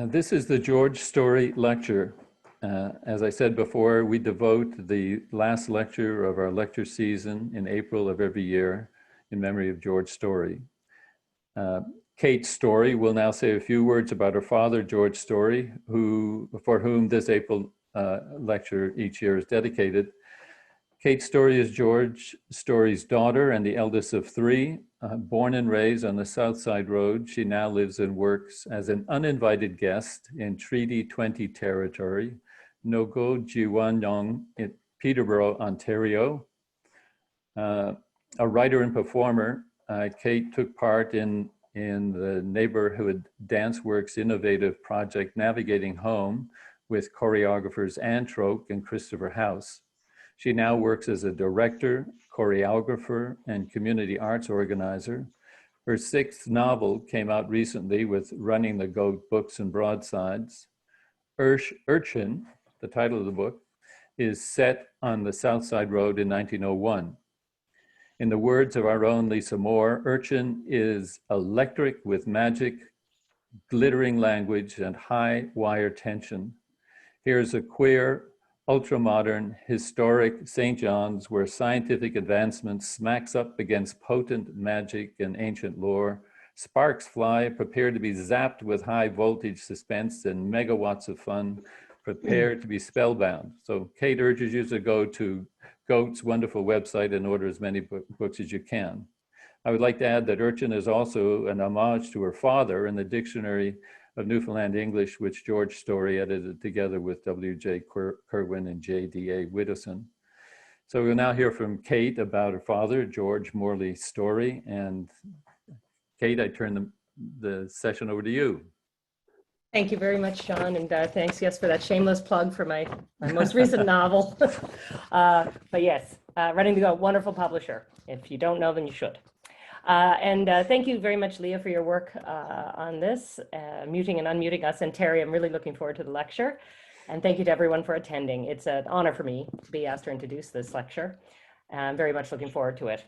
This is the George Story Lecture. As I said before, we devote the last lecture of our lecture season in April of every year in memory of George Story. Kate Story will now say a few words about her father, George Story, for whom this April lecture each year is dedicated. Kate Story is George Story's daughter and the eldest of three. Born and raised on the South Side Road, she now lives and works as an uninvited guest in Treaty 20 territory, Nogo-Jiwanyong in Peterborough, Ontario. A writer and performer, Kate took part in the Neighborhood Dance Works innovative project Navigating Home with choreographers Anne Troke and Christopher House. She now works as a director, choreographer, and community arts organizer. Her sixth novel came out recently with Running the Goat Books and Broadsides. Urchin, the title of the book, is set on the South Side Road in 1901. In the words of our own Lisa Moore, Urchin is electric with magic, glittering language, and high wire tension. Here's a queer, ultra-modern, historic St. John's where scientific advancement smacks up against potent magic and ancient lore. Sparks fly, prepare to be zapped with high voltage suspense and megawatts of fun, prepare to be spellbound. So Kate urges you to go to GOAT's wonderful website and order as many books as you can. I would like to add that Urchin is also an homage to her father in the Dictionary of Newfoundland English, which George Story edited together with W.J. Kerwin and J.D.A. Widdowson. So we'll now hear from Kate about her father, George Morley Story. And Kate, I turn the session over to you. Thank you very much, John, and thanks, yes, for that shameless plug for my most recent novel. But yes, Running the Goat, wonderful publisher. If you don't know them, you should. Thank you very much, Leah, for your work on this, muting and unmuting us. And Terry, I'm really looking forward to the lecture. And thank you to everyone for attending. It's an honor for me to be asked to introduce this lecture. I'm very much looking forward to it.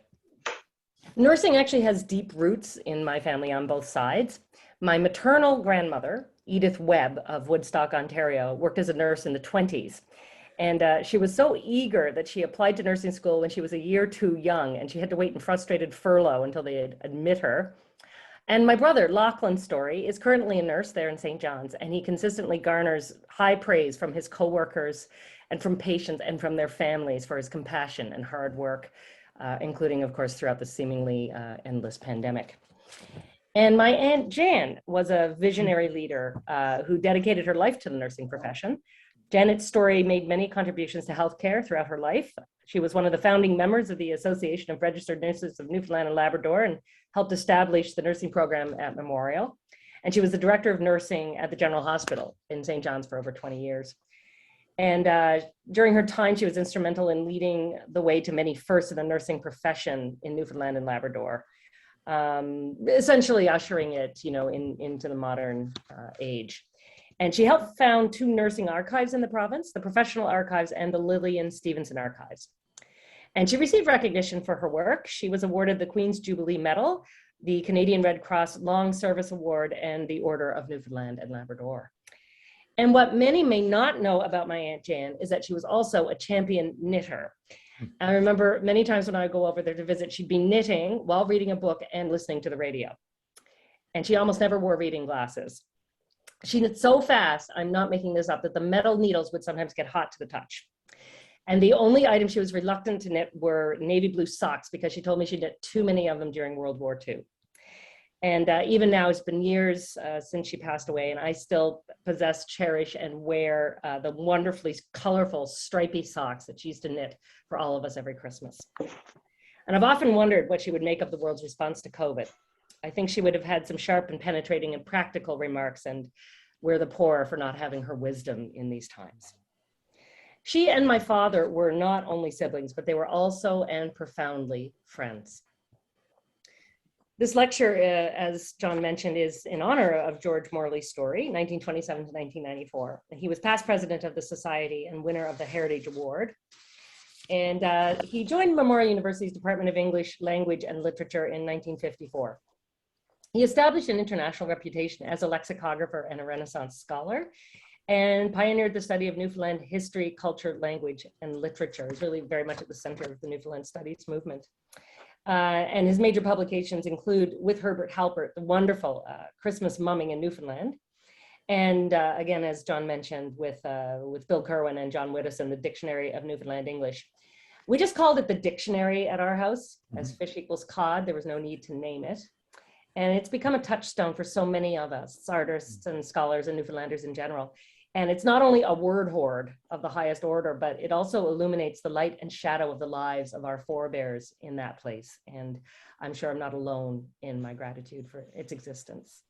Nursing actually has deep roots in my family on both sides. My maternal grandmother, Edith Webb of Woodstock, Ontario, worked as a nurse in the 20s. And she was so eager that she applied to nursing school when she was a year too young, and she had to wait in frustrated furlough until they'd admit her. And my brother, Lachlan Story, is currently a nurse there in St. John's, and he consistently garners high praise from his coworkers and from patients and from their families for his compassion and hard work, including, of course, throughout the seemingly endless pandemic. And my Aunt Jan was a visionary leader who dedicated her life to the nursing profession. Janet's Story made many contributions to healthcare throughout her life. She was one of the founding members of the Association of Registered Nurses of Newfoundland and Labrador and helped establish the nursing program at Memorial. And she was the director of nursing at the General Hospital in St. John's for over 20 years. And during her time, she was instrumental in leading the way to many firsts in the nursing profession in Newfoundland and Labrador, essentially ushering it, into the modern age. And she helped found two nursing archives in the province, the Professional Archives and the Lillian Stevenson Archives. And she received recognition for her work. She was awarded the Queen's Jubilee Medal, the Canadian Red Cross Long Service Award, and the Order of Newfoundland and Labrador. And what many may not know about my Aunt Jan is that she was also a champion knitter. I remember many times when I would go over there to visit, she'd be knitting while reading a book and listening to the radio. And she almost never wore reading glasses. She knit so fast, I'm not making this up, that the metal needles would sometimes get hot to the touch. And the only item she was reluctant to knit were navy blue socks because she told me she knit too many of them during World War II. And even now, it's been years since she passed away, and I still possess, cherish, and wear the wonderfully colorful stripy socks that she used to knit for all of us every Christmas. And I've often wondered what she would make of the world's response to COVID. I think she would have had some sharp and penetrating and practical remarks, and we're the poorer for not having her wisdom in these times. She and my father were not only siblings, but they were also and profoundly friends. This lecture, as John mentioned, is in honor of George Morley Story, 1927 to 1994. He was past president of the Society and winner of the Heritage Award. And he joined Memorial University's Department of English, Language and Literature in 1954. He established an international reputation as a lexicographer and a Renaissance scholar, and pioneered the study of Newfoundland history, culture, language, and literature. He's really very much at the center of the Newfoundland studies movement. And his major publications include, with Herbert Halpert, the wonderful Christmas Mumming in Newfoundland. And again, as John mentioned, with Bill Kerwin and John Widdowson, the Dictionary of Newfoundland English. We just called it the dictionary at our house, as fish equals cod. There was no need to name it. And it's become a touchstone for so many of us, artists and scholars and Newfoundlanders in general. And it's not only a word hoard of the highest order, but it also illuminates the light and shadow of the lives of our forebears in that place. And I'm sure I'm not alone in my gratitude for its existence.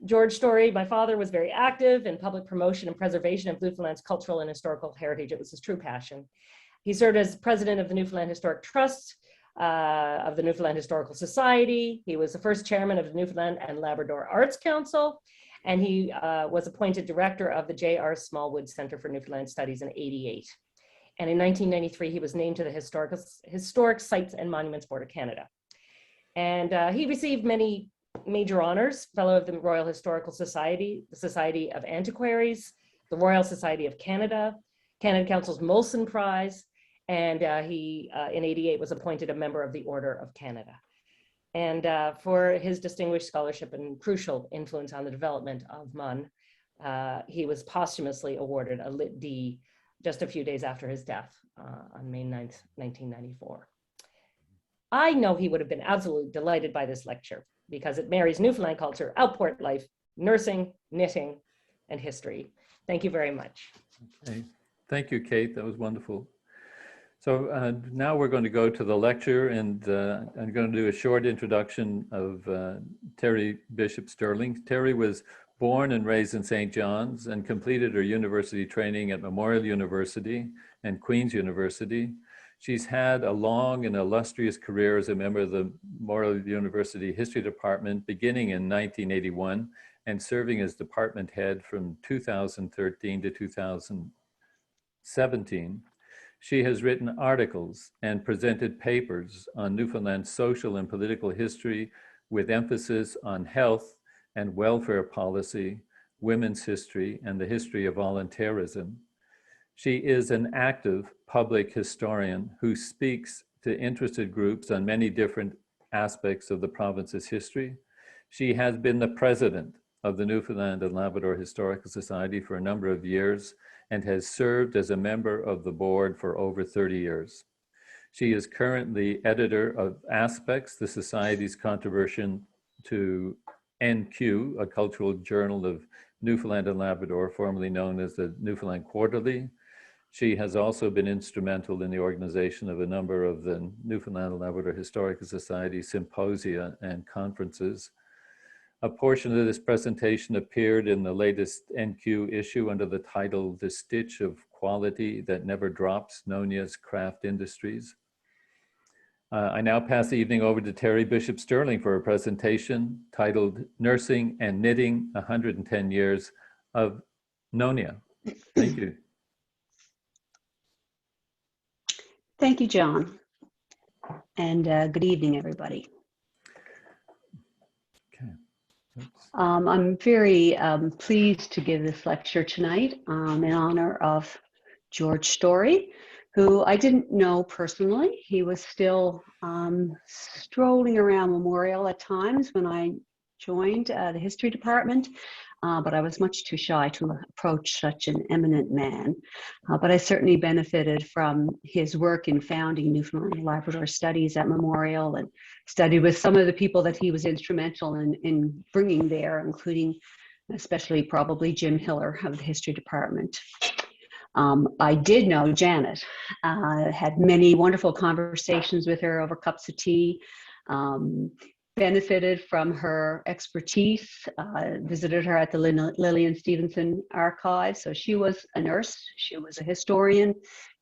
George Story, my father, was very active in public promotion and preservation of Newfoundland's cultural and historical heritage. It was his true passion. He served as president of the Newfoundland Historic Trust, of the Newfoundland Historical Society. He was the first chairman of the Newfoundland and Labrador Arts Council, and he was appointed director of the J.R. Smallwood Center for Newfoundland Studies in '88. And in 1993, he was named to the Historic Sites and Monuments Board of Canada. And he received many major honors, Fellow of the Royal Historical Society, the Society of Antiquaries, the Royal Society of Canada, Canada Council's Molson Prize, and he, in '88, was appointed a member of the Order of Canada. And for his distinguished scholarship and crucial influence on the development of MUN, he was posthumously awarded a Lit D just a few days after his death on May 9th, 1994. I know he would have been absolutely delighted by this lecture because it marries Newfoundland culture, outport life, nursing, knitting, and history. Thank you very much. Okay. Thank you, Kate. That was wonderful. So now we're going to go to the lecture, and I'm going to do a short introduction of Terry Bishop Sterling. Terry was born and raised in St. John's and completed her university training at Memorial University and Queen's University. She's had a long and illustrious career as a member of the Memorial University History Department beginning in 1981 and serving as department head from 2013 to 2017. She has written articles and presented papers on Newfoundland's social and political history with emphasis on health and welfare policy, women's history, and the history of volunteerism. She is an active public historian who speaks to interested groups on many different aspects of the province's history. She has been the president of the Newfoundland and Labrador Historical Society for a number of years and has served as a member of the board for over 30 years. She is currently editor of Aspects, the Society's contribution to NQ, a cultural journal of Newfoundland and Labrador, formerly known as the Newfoundland Quarterly. She has also been instrumental in the organization of a number of the Newfoundland and Labrador Historical Society symposia and conferences. A portion of this presentation appeared in the latest NQ issue under the title, The Stitch of Quality That Never Drops, NONIA's Craft Industries. I now pass the evening over to Terry Bishop Sterling for a presentation titled Nursing and Knitting, 110 Years of NONIA. Thank you. Thank you, John. And good evening, everybody. I'm very pleased to give this lecture tonight in honor of George Story, who I didn't know personally. He was still strolling around Memorial at times when I joined the history department, but I was much too shy to approach such an eminent man. But I certainly benefited from his work in founding Newfoundland and Labrador Studies at Memorial and studied with some of the people that he was instrumental in bringing there, including especially probably Jim Hiller of the history department. I did know Janet, had many wonderful conversations with her over cups of tea, benefited from her expertise, visited her at the Lillian Stevenson archive. So she was a nurse, she was a historian,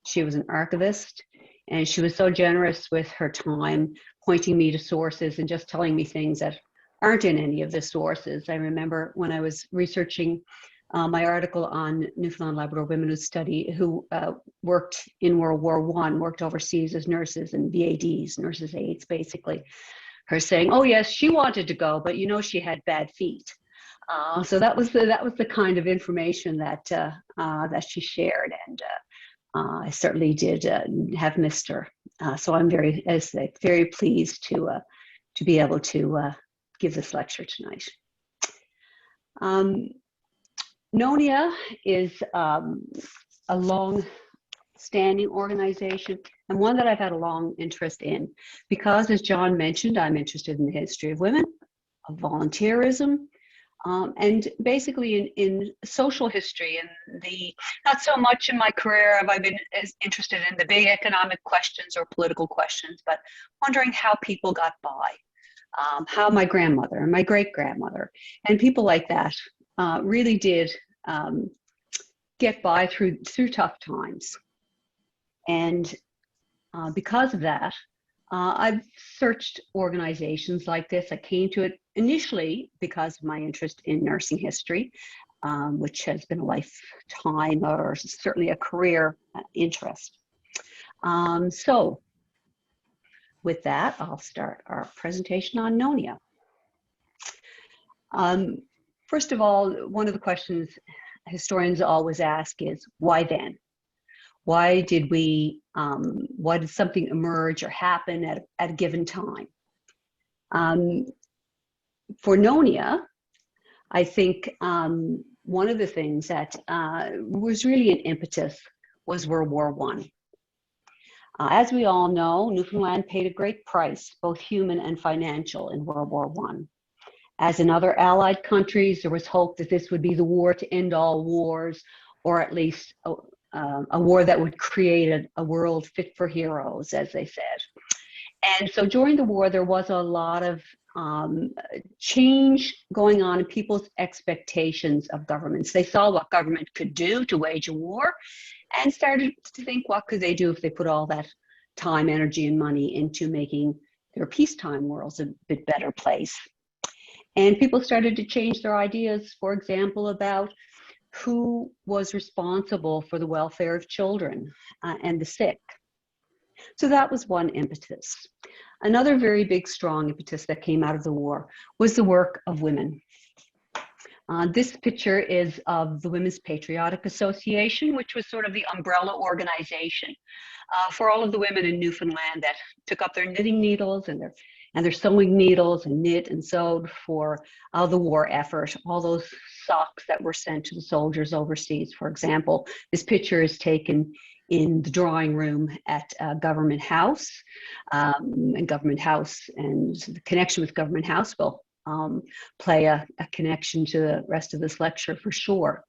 she was an archivist, and she was so generous with her time, pointing me to sources and just telling me things that aren't in any of the sources. I remember when I was researching my article on Newfoundland Labrador women who worked in World War I, worked overseas as nurses and VADs, nurses' aides basically. her saying, "Oh yes, she wanted to go, but you know she had bad feet." So that was the kind of information that that she shared, and I certainly did have missed her. So I'm very, as I say, very pleased to be able to give this lecture tonight. NONIA is a long-standing organization and one that I've had a long interest in because, as John mentioned, I'm interested in the history of women, of volunteerism, and basically in social history. And not so much in my career have I been as interested in the big economic questions or political questions, but wondering how people got by, how my grandmother and my great-grandmother and people like that really did get by through tough times. And because of that, I've searched organizations like this. I came to it initially because of my interest in nursing history, which has been a lifetime or certainly a career interest. So with that, I'll start our presentation on NONIA. First of all, one of the questions historians always ask is, why then? Why did something emerge or happen at a given time? For NONIA, I think one of the things that was really an impetus was World War I. As we all know, Newfoundland paid a great price, both human and financial, in World War I. As in other Allied countries, there was hope that this would be the war to end all wars, or at least a war that would create a world fit for heroes, as they said. And so during the war, there was a lot of change going on in people's expectations of governments. They saw what government could do to wage a war and started to think, what could they do if they put all that time, energy, and money into making their peacetime worlds a bit better place. And people started to change their ideas, for example, about who was responsible for the welfare of children and the sick. So that was one impetus. Another very big, strong impetus that came out of the war was the work of women. This picture is of the Women's Patriotic Association, which was sort of the umbrella organization for all of the women in Newfoundland that took up their knitting needles and their sewing needles and knit and sewed for the war effort, all those socks that were sent to the soldiers overseas. For example, this picture is taken in the drawing room at Government House, and Government House and the connection with Government House will play a connection to the rest of this lecture for sure.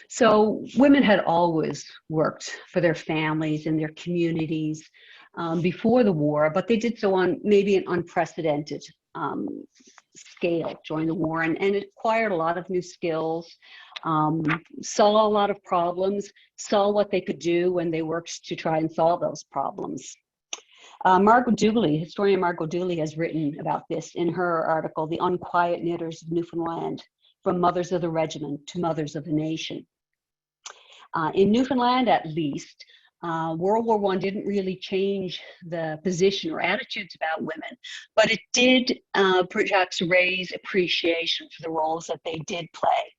So women had always worked for their families and their communities before the war, but they did so on maybe an unprecedented scale during the war, and it acquired a lot of new skills, saw a lot of problems, saw what they could do when they worked to try and solve those problems. Margot Dooley, historian Margot Dooley, has written about this in her article, The Unquiet Knitters of Newfoundland, From Mothers of the Regiment to Mothers of the Nation. In Newfoundland, at least, World War I didn't really change the position or attitudes about women, but it did perhaps raise appreciation for the roles that they did play.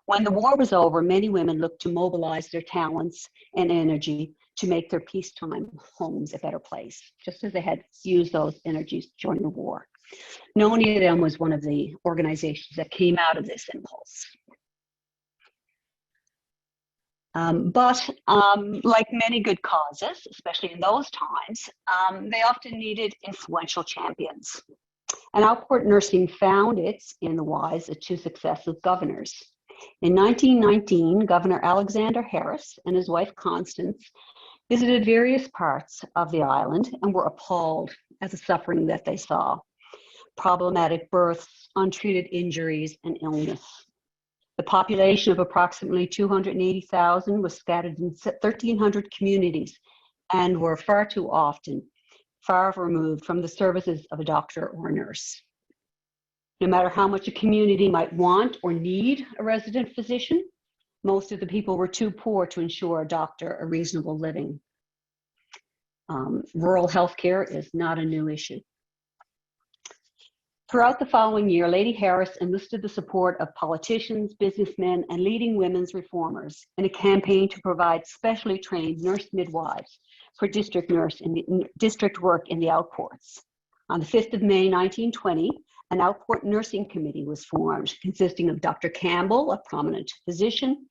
When the war was over, many women looked to mobilize their talents and energy to make their peacetime homes a better place, just as they had used those energies during the war. NONIA then was one of the organizations that came out of this impulse. But like many good causes, especially in those times, they often needed influential champions. And Outport Nursing found its, in the wise of two successive governors. In 1919, Governor Alexander Harris and his wife Constance visited various parts of the island and were appalled at the suffering that they saw. Problematic births, untreated injuries, and illness. The population of approximately 280,000 was scattered in 1,300 communities and were far too often far removed from the services of a doctor or a nurse. No matter how much a community might want or need a resident physician, most of the people were too poor to ensure a doctor a reasonable living. Rural healthcare is not a new issue. Throughout the following year, Lady Harris enlisted the support of politicians, businessmen, and leading women's reformers in a campaign to provide specially trained nurse midwives for district work in the outports. On the 5th of May, 1920, an outport nursing committee was formed, consisting of Dr. Campbell, a prominent physician,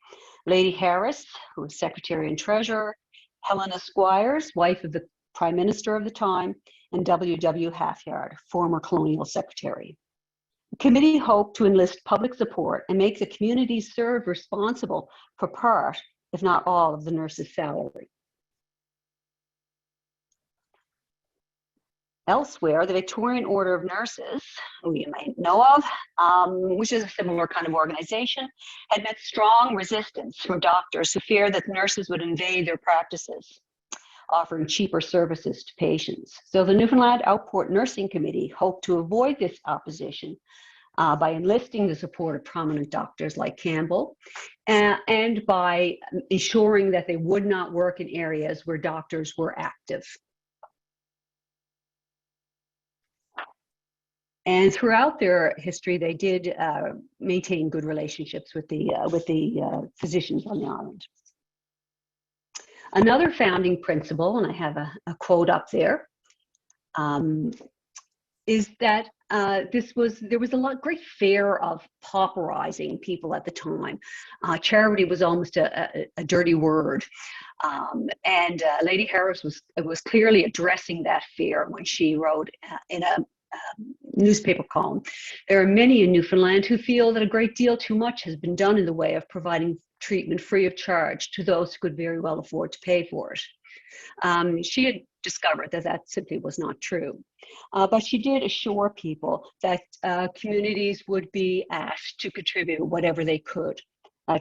Lady Harris, who was secretary and treasurer, Helena Squires, wife of the prime minister of the time, and W.W. Halfyard, former colonial secretary. The committee hoped to enlist public support and make the communities served responsible for part, if not all, of the nurses' salary. Elsewhere, the Victorian Order of Nurses, who you may know of, which is a similar kind of organization, had met strong resistance from doctors who feared that nurses would invade their practices, offering cheaper services to patients. So the Newfoundland Outport Nursing Committee hoped to avoid this opposition by enlisting the support of prominent doctors like Campbell and by ensuring that they would not work in areas where doctors were active. And throughout their history, they did maintain good relationships with the physicians on the island. Another founding principle, and I have a quote up there, is that there was a great fear of pauperizing people at the time. Charity was almost a dirty word, and Lady Harris was clearly addressing that fear when she wrote in a newspaper column. There are many in Newfoundland who feel that a great deal too much has been done in the way of providing treatment free of charge to those who could very well afford to pay for it. She had discovered that that simply was not true. But she did assure people that communities would be asked to contribute whatever they could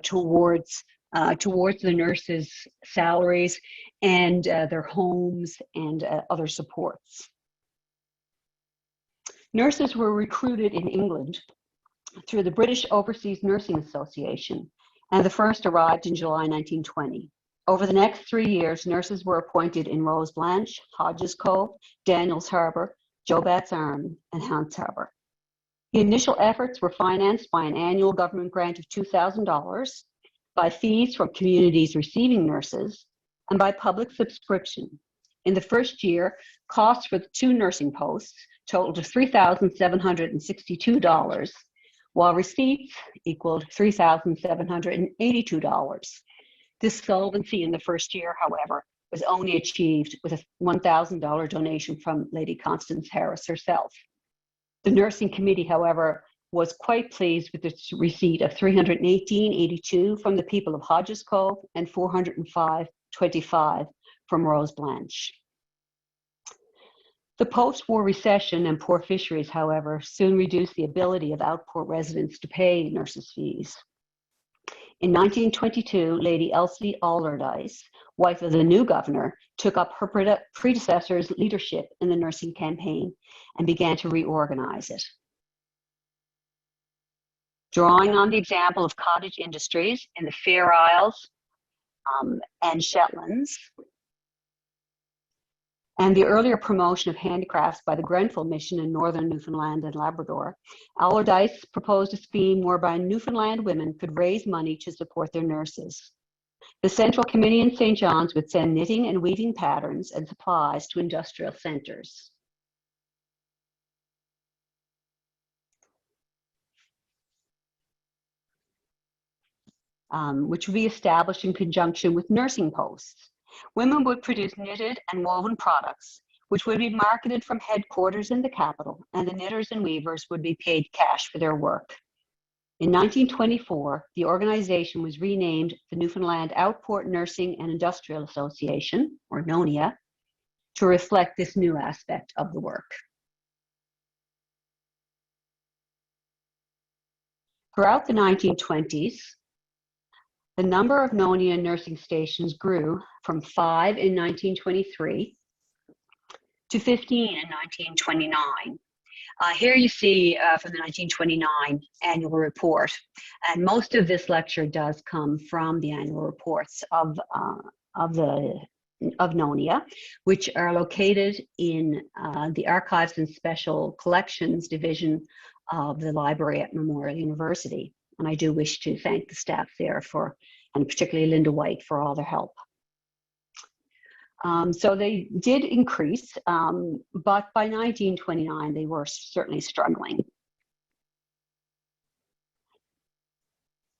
towards the nurses' salaries and their homes and other supports. Nurses were recruited in England through the British Overseas Nursing Association, and the first arrived in July 1920. Over the next 3 years, nurses were appointed in Rose Blanche, Hodges Cove, Daniels Harbour, Jobat's Arm, and Hants Harbour. The initial efforts were financed by an annual government grant of $2,000, by fees from communities receiving nurses, and by public subscription. In the first year, costs for the 2 nursing posts totaled $3,762, while receipts equaled $3,782. This solvency in the first year, however, was only achieved with a $1,000 donation from Lady Constance Harris herself. The nursing committee, however, was quite pleased with the receipt of $318.82 from the people of Hodges Cove and $405.25 from Rose Blanche. The post-war recession and poor fisheries, however, soon reduced the ability of outport residents to pay nurses' fees. In 1922, Lady Elsie Allardyce, wife of the new governor, took up her predecessor's leadership in the nursing campaign and began to reorganize it. Drawing on the example of cottage industries in the Fair Isles and Shetlands, and the earlier promotion of handicrafts by the Grenfell Mission in northern Newfoundland and Labrador, Allardyce proposed a scheme whereby Newfoundland women could raise money to support their nurses. The Central Committee in St. John's would send knitting and weaving patterns and supplies to industrial centres. Which would be established in conjunction with nursing posts. Women would produce knitted and woven products, which would be marketed from headquarters in the capital, and the knitters and weavers would be paid cash for their work. In 1924, the organization was renamed the Newfoundland Outport Nursing and Industrial Association, or NONIA, to reflect this new aspect of the work. Throughout the 1920s, the number of NONIA nursing stations grew from 5 in 1923 to 15 in 1929. Here you see from the 1929 annual report, and most of this lecture does come from the annual reports of the NONIA, which are located in the Archives and Special Collections Division of the library at Memorial University. And I do wish to thank the staff there and particularly Linda White, for all their help. So they did increase, but by 1929, they were certainly struggling.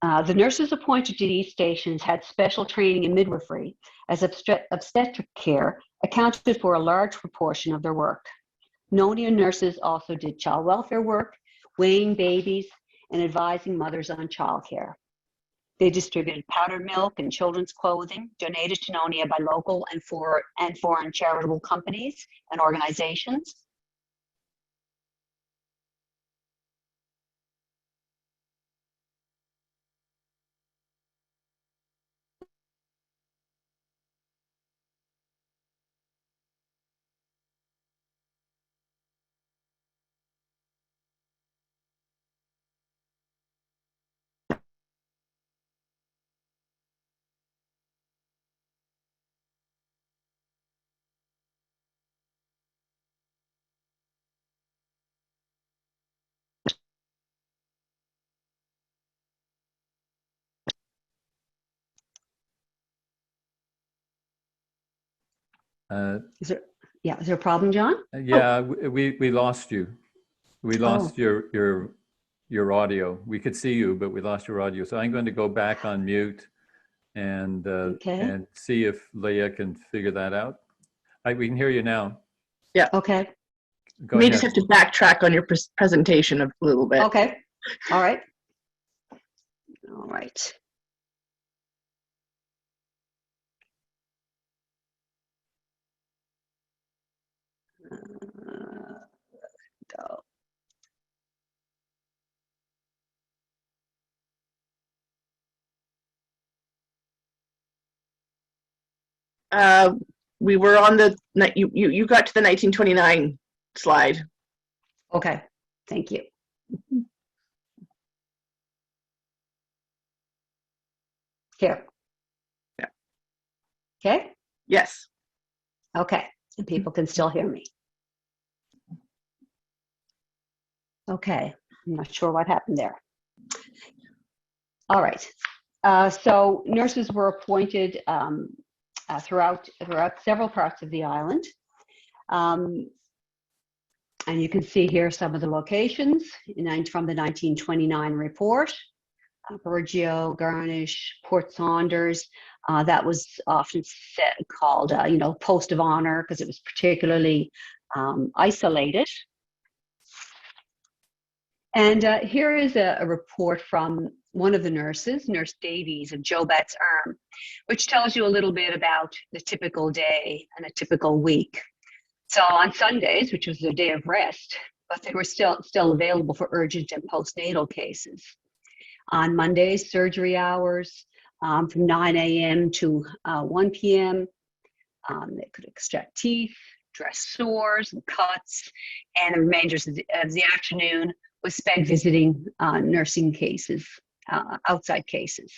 The nurses appointed to these stations had special training in midwifery, as obstetric care accounted for a large proportion of their work. NONIA nurses also did child welfare work, weighing babies, and advising mothers on childcare. They distributed powdered milk and children's clothing donated to NONIA by local and foreign charitable companies and organizations. Is there a problem, John? Yeah, we lost you. We lost your audio. We could see you, but we lost your audio. So I'm going to go back on mute and and see if Leah can figure that out. We can hear you now. Yeah. Okay. You may just have to backtrack on your presentation a little bit. Okay. All right. All right. Go. We were on you got to the 1929 slide. Okay. Thank you. Here. Yeah. Okay. Yes. Okay. And people can still hear me. Okay. I'm not sure what happened there. All right. So nurses were appointed throughout several parts of the island. And you can see here some of the locations from the 1929 report. Burgeo, Garnish, Port Saunders. That was often called, post of honor because it was particularly isolated. And here is a report from one of the nurses, Nurse Davies of Jobet's Arm, which tells you a little bit about the typical day and a typical week. So on Sundays, which was a day of rest, but they were still available for urgent and postnatal cases. On Mondays, surgery hours from 9 a.m. to 1 p.m. They could extract teeth, dress sores and cuts, and the remainder of the afternoon was spent visiting nursing cases, outside cases.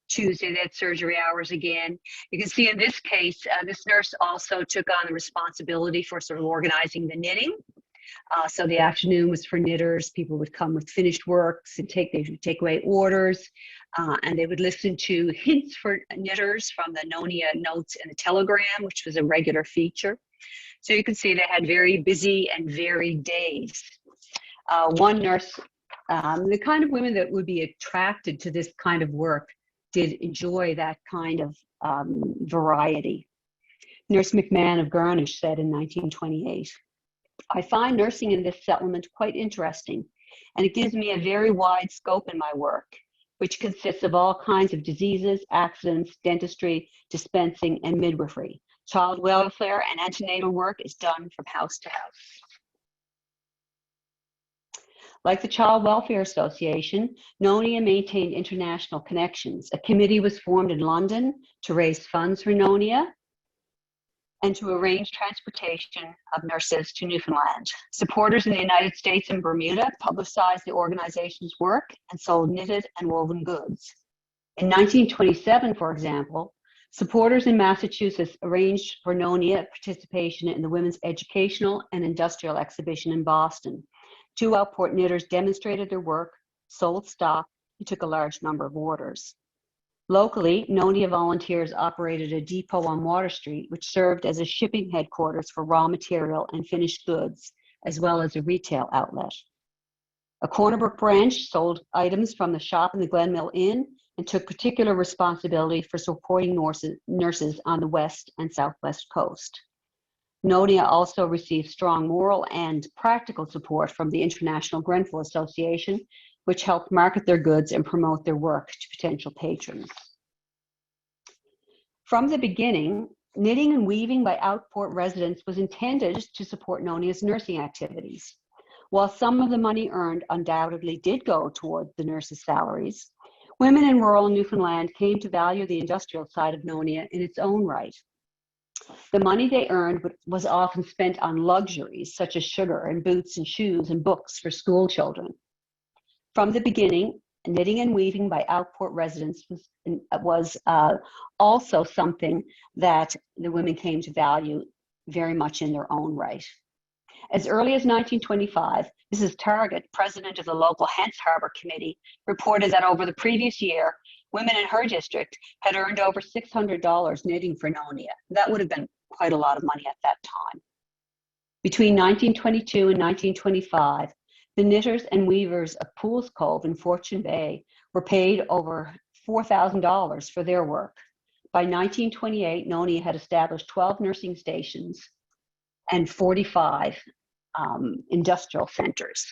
Tuesday, they had surgery hours again. You can see in this case, this nurse also took on the responsibility for sort of organizing the knitting. So the afternoon was for knitters. People would come with finished works and they would take away orders, and they would listen to hints for knitters from the NONIA notes and the telegram, which was a regular feature. So you can see they had very busy and varied days. One nurse, the kind of women that would be attracted to this kind of work did enjoy that kind of variety. Nurse McMahon of Garnish said in 1928, "I find nursing in this settlement quite interesting, and it gives me a very wide scope in my work, which consists of all kinds of diseases, accidents, dentistry, dispensing, and midwifery. Child welfare and antenatal work is done from house to house." Like the Child Welfare Association, NONIA maintained international connections. A committee was formed in London to raise funds for NONIA and to arrange transportation of nurses to Newfoundland. Supporters in the United States and Bermuda publicized the organization's work and sold knitted and woven goods. In 1927, for example, Supporters in Massachusetts arranged for NONIA participation in the Women's Educational and Industrial Exhibition in Boston. 2 Outport knitters demonstrated their work, sold stock, and took a large number of orders. Locally, NONIA volunteers operated a depot on Water Street, which served as a shipping headquarters for raw material and finished goods, as well as a retail outlet. A Cornerbrook branch sold items from the shop in the Glen Mill Inn and took particular responsibility for supporting nurses on the west and southwest coast. NONIA also received strong moral and practical support from the International Grenfell Association, which helped market their goods and promote their work to potential patrons. From the beginning, knitting and weaving by Outport residents was intended to support NONIA's nursing activities. While some of the money earned undoubtedly did go toward the nurses' salaries, women in rural Newfoundland came to value the industrial side of NONIA in its own right. The money they earned was often spent on luxuries such as sugar and boots and shoes and books for school children. From the beginning, knitting and weaving by Outport residents was also something that the women came to value very much in their own right. As early as 1925, Mrs. Target, president of the local Hants Harbor Committee, reported that over the previous year, women in her district had earned over $600 knitting for NONIA. That would have been quite a lot of money at that time. Between 1922 and 1925, the knitters and weavers of Pools Cove in Fortune Bay were paid over $4,000 for their work. By 1928, NONIA had established 12 nursing stations and 45 industrial centers.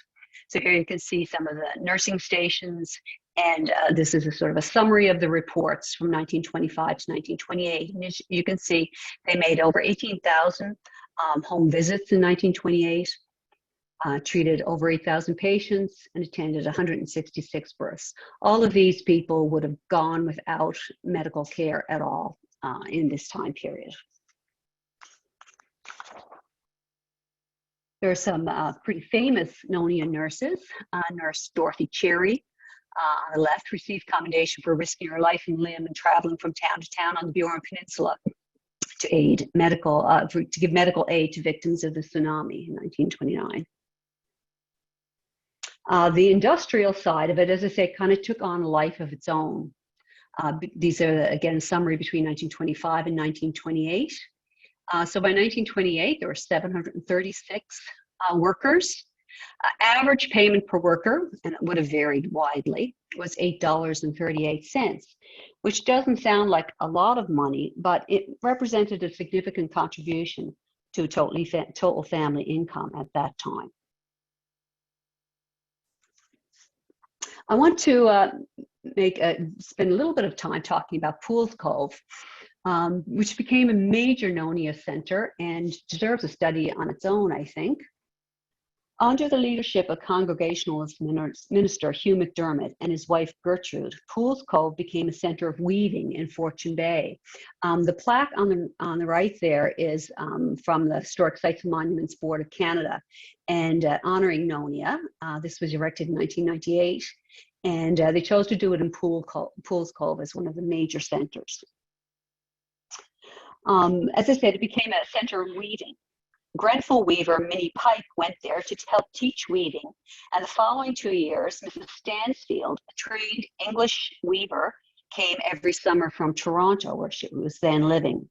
So here you can see some of the nursing stations, and this is a sort of a summary of the reports from 1925 to 1928. And as you can see, they made over 18,000 home visits in 1928. Treated over 8,000 patients and attended 166 births. All of these people would have gone without medical care at all in this time period. There are some pretty famous NONIA nurses. Nurse Dorothy Cherry on the left received commendation for risking her life and limb and traveling from town to town on the Burin Peninsula to give medical aid to victims of the tsunami in 1929. The industrial side of it, as I say, kind of took on a life of its own. These are, again, a summary between 1925 and 1928. So by 1928, there were 736 workers. Average payment per worker, and it would have varied widely, was $8.38, which doesn't sound like a lot of money, but it represented a significant contribution to total family income at that time. I want to spend a little bit of time talking about Pools Cove, which became a major NONIA center and deserves a study on its own, I think. Under the leadership of Congregationalist minister Hugh McDermott and his wife Gertrude, Pools Cove became a center of weaving in Fortune Bay. The plaque on the right there is from the Historic Sites and Monuments Board of Canada, and honoring NONIA. This was erected in 1998, and they chose to do it in Pools Cove as one of the major centers. As I said, it became a center of weaving. Grenfell weaver Minnie Pike went there to help teach weaving, and the following 2 years, Mrs. Stansfield, a trained English weaver, came every summer from Toronto, where she was then living.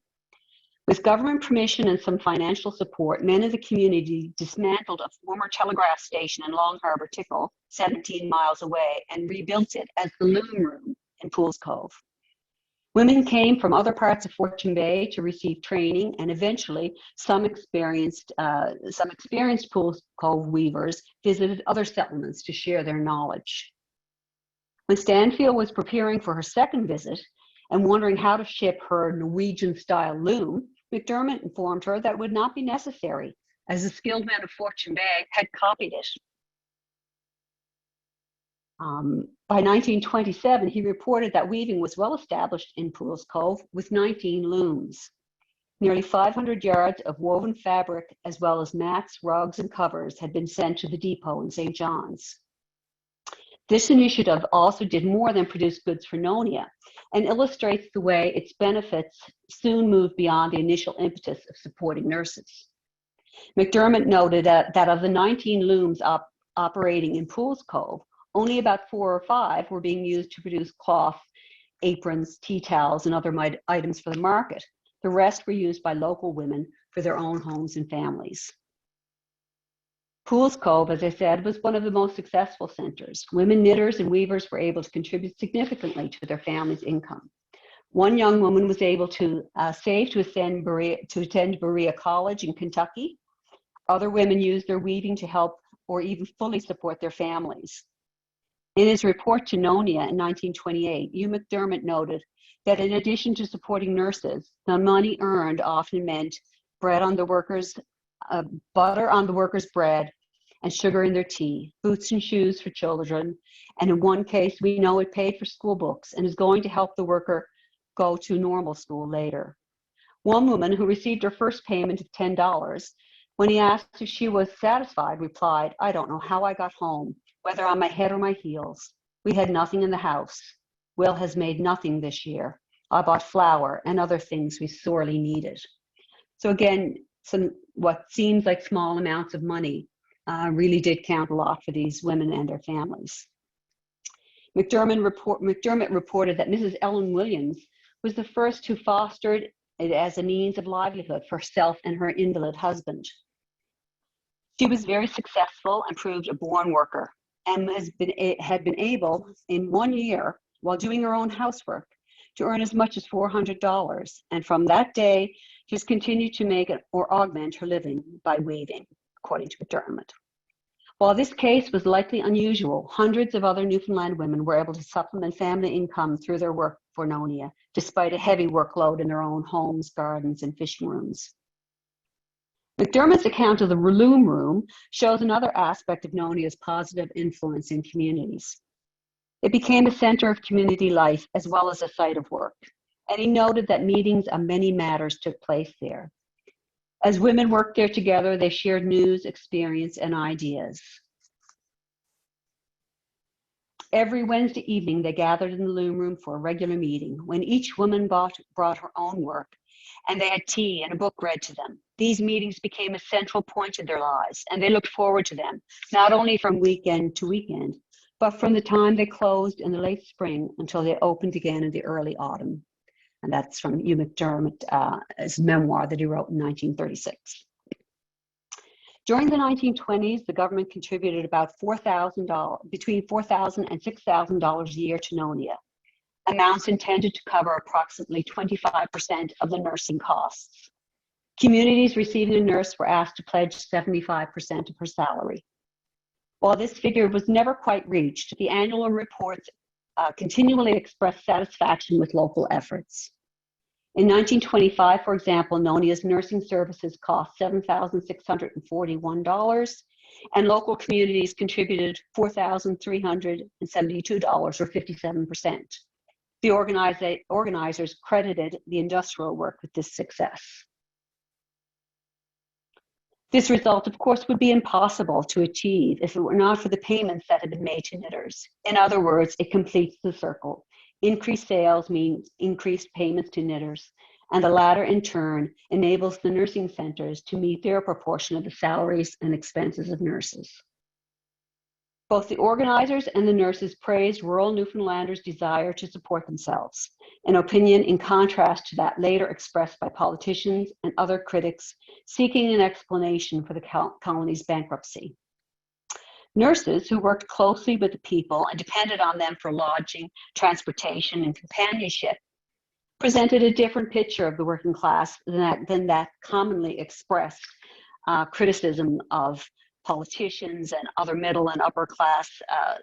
With government permission and some financial support, men of the community dismantled a former telegraph station in Long Harbour Tickle, 17 miles away, and rebuilt it as the loom room in Pools Cove. Women came from other parts of Fortune Bay to receive training, and eventually some experienced Pools Cove weavers visited other settlements to share their knowledge. When Stanfield was preparing for her second visit and wondering how to ship her Norwegian-style loom, McDermott informed her that it would not be necessary, as the skilled men of Fortune Bay had copied it. By 1927, he reported that weaving was well established in Pools Cove with 19 looms. Nearly 500 yards of woven fabric, as well as mats, rugs, and covers, had been sent to the depot in St. John's. This initiative also did more than produce goods for NONIA. and illustrates the way its benefits soon moved beyond the initial impetus of supporting nurses. McDermott noted that of the 19 looms operating in Pools Cove, only about 4 or 5 were being used to produce cloth, aprons, tea towels, and other items for the market. The rest were used by local women for their own homes and families. Pools Cove, as I said, was one of the most successful centers. Women knitters and weavers were able to contribute significantly to their family's income. One young woman was able to save to attend Berea College in Kentucky. Other women used their weaving to help or even fully support their families. In his report to NONIA in 1928, Hugh McDermott noted that in addition to supporting nurses, the money earned often meant butter on the workers' bread and sugar in their tea, boots and shoes for children, and in one case, we know it paid for school books and is going to help the worker go to normal school later. One woman who received her first payment of $10, when he asked if she was satisfied, replied, "I don't know how I got home, whether on my head or my heels. We had nothing in the house. Will has made nothing this year. I bought flour and other things we sorely needed." So again, what seems like small amounts of money really did count a lot for these women and their families. McDermott reported that Mrs. Ellen Williams was the first who fostered it as a means of livelihood for herself and her invalid husband. She was very successful and proved a born worker, and had been able, in 1 year, while doing her own housework, to earn as much as $400. And from that day, she has continued to make or augment her living by weaving, according to McDermott. While this case was likely unusual, hundreds of other Newfoundland women were able to supplement family income through their work for NONIA, despite a heavy workload in their own homes, gardens, and fishing rooms. McDermott's account of the loom room shows another aspect of NONIA's positive influence in communities. It became a center of community life as well as a site of work, and he noted that meetings on many matters took place there. As women worked there together, they shared news, experience, and ideas. Every Wednesday evening, they gathered in the loom room for a regular meeting, when each woman brought her own work, and they had tea and a book read to them. These meetings became a central point in their lives, and they looked forward to them, not only from weekend to weekend, but from the time they closed in the late spring until they opened again in the early autumn. And that's from Hugh McDermott's memoir that he wrote in 1936. During the 1920s, the government contributed about between $4,000 and $6,000 a year to NONIA, amounts intended to cover approximately 25% of the nursing costs. Communities receiving a nurse were asked to pledge 75% of her salary. While this figure was never quite reached, the annual reports continually expressed satisfaction with local efforts. In 1925, for example, NONIA's nursing services cost $7,641, and local communities contributed $4,372, or 57%. The organizers credited the industrial work with this success. This result, of course, would be impossible to achieve if it were not for the payments that had been made to knitters. In other words, it completes the circle. Increased sales means increased payments to knitters, and the latter, in turn, enables the nursing centers to meet their proportion of the salaries and expenses of nurses. Both the organizers and the nurses praised rural Newfoundlanders' desire to support themselves, an opinion in contrast to that later expressed by politicians and other critics seeking an explanation for the colony's bankruptcy. Nurses who worked closely with the people and depended on them for lodging, transportation, and companionship presented a different picture of the working class than that commonly expressed criticism of politicians and other middle and upper class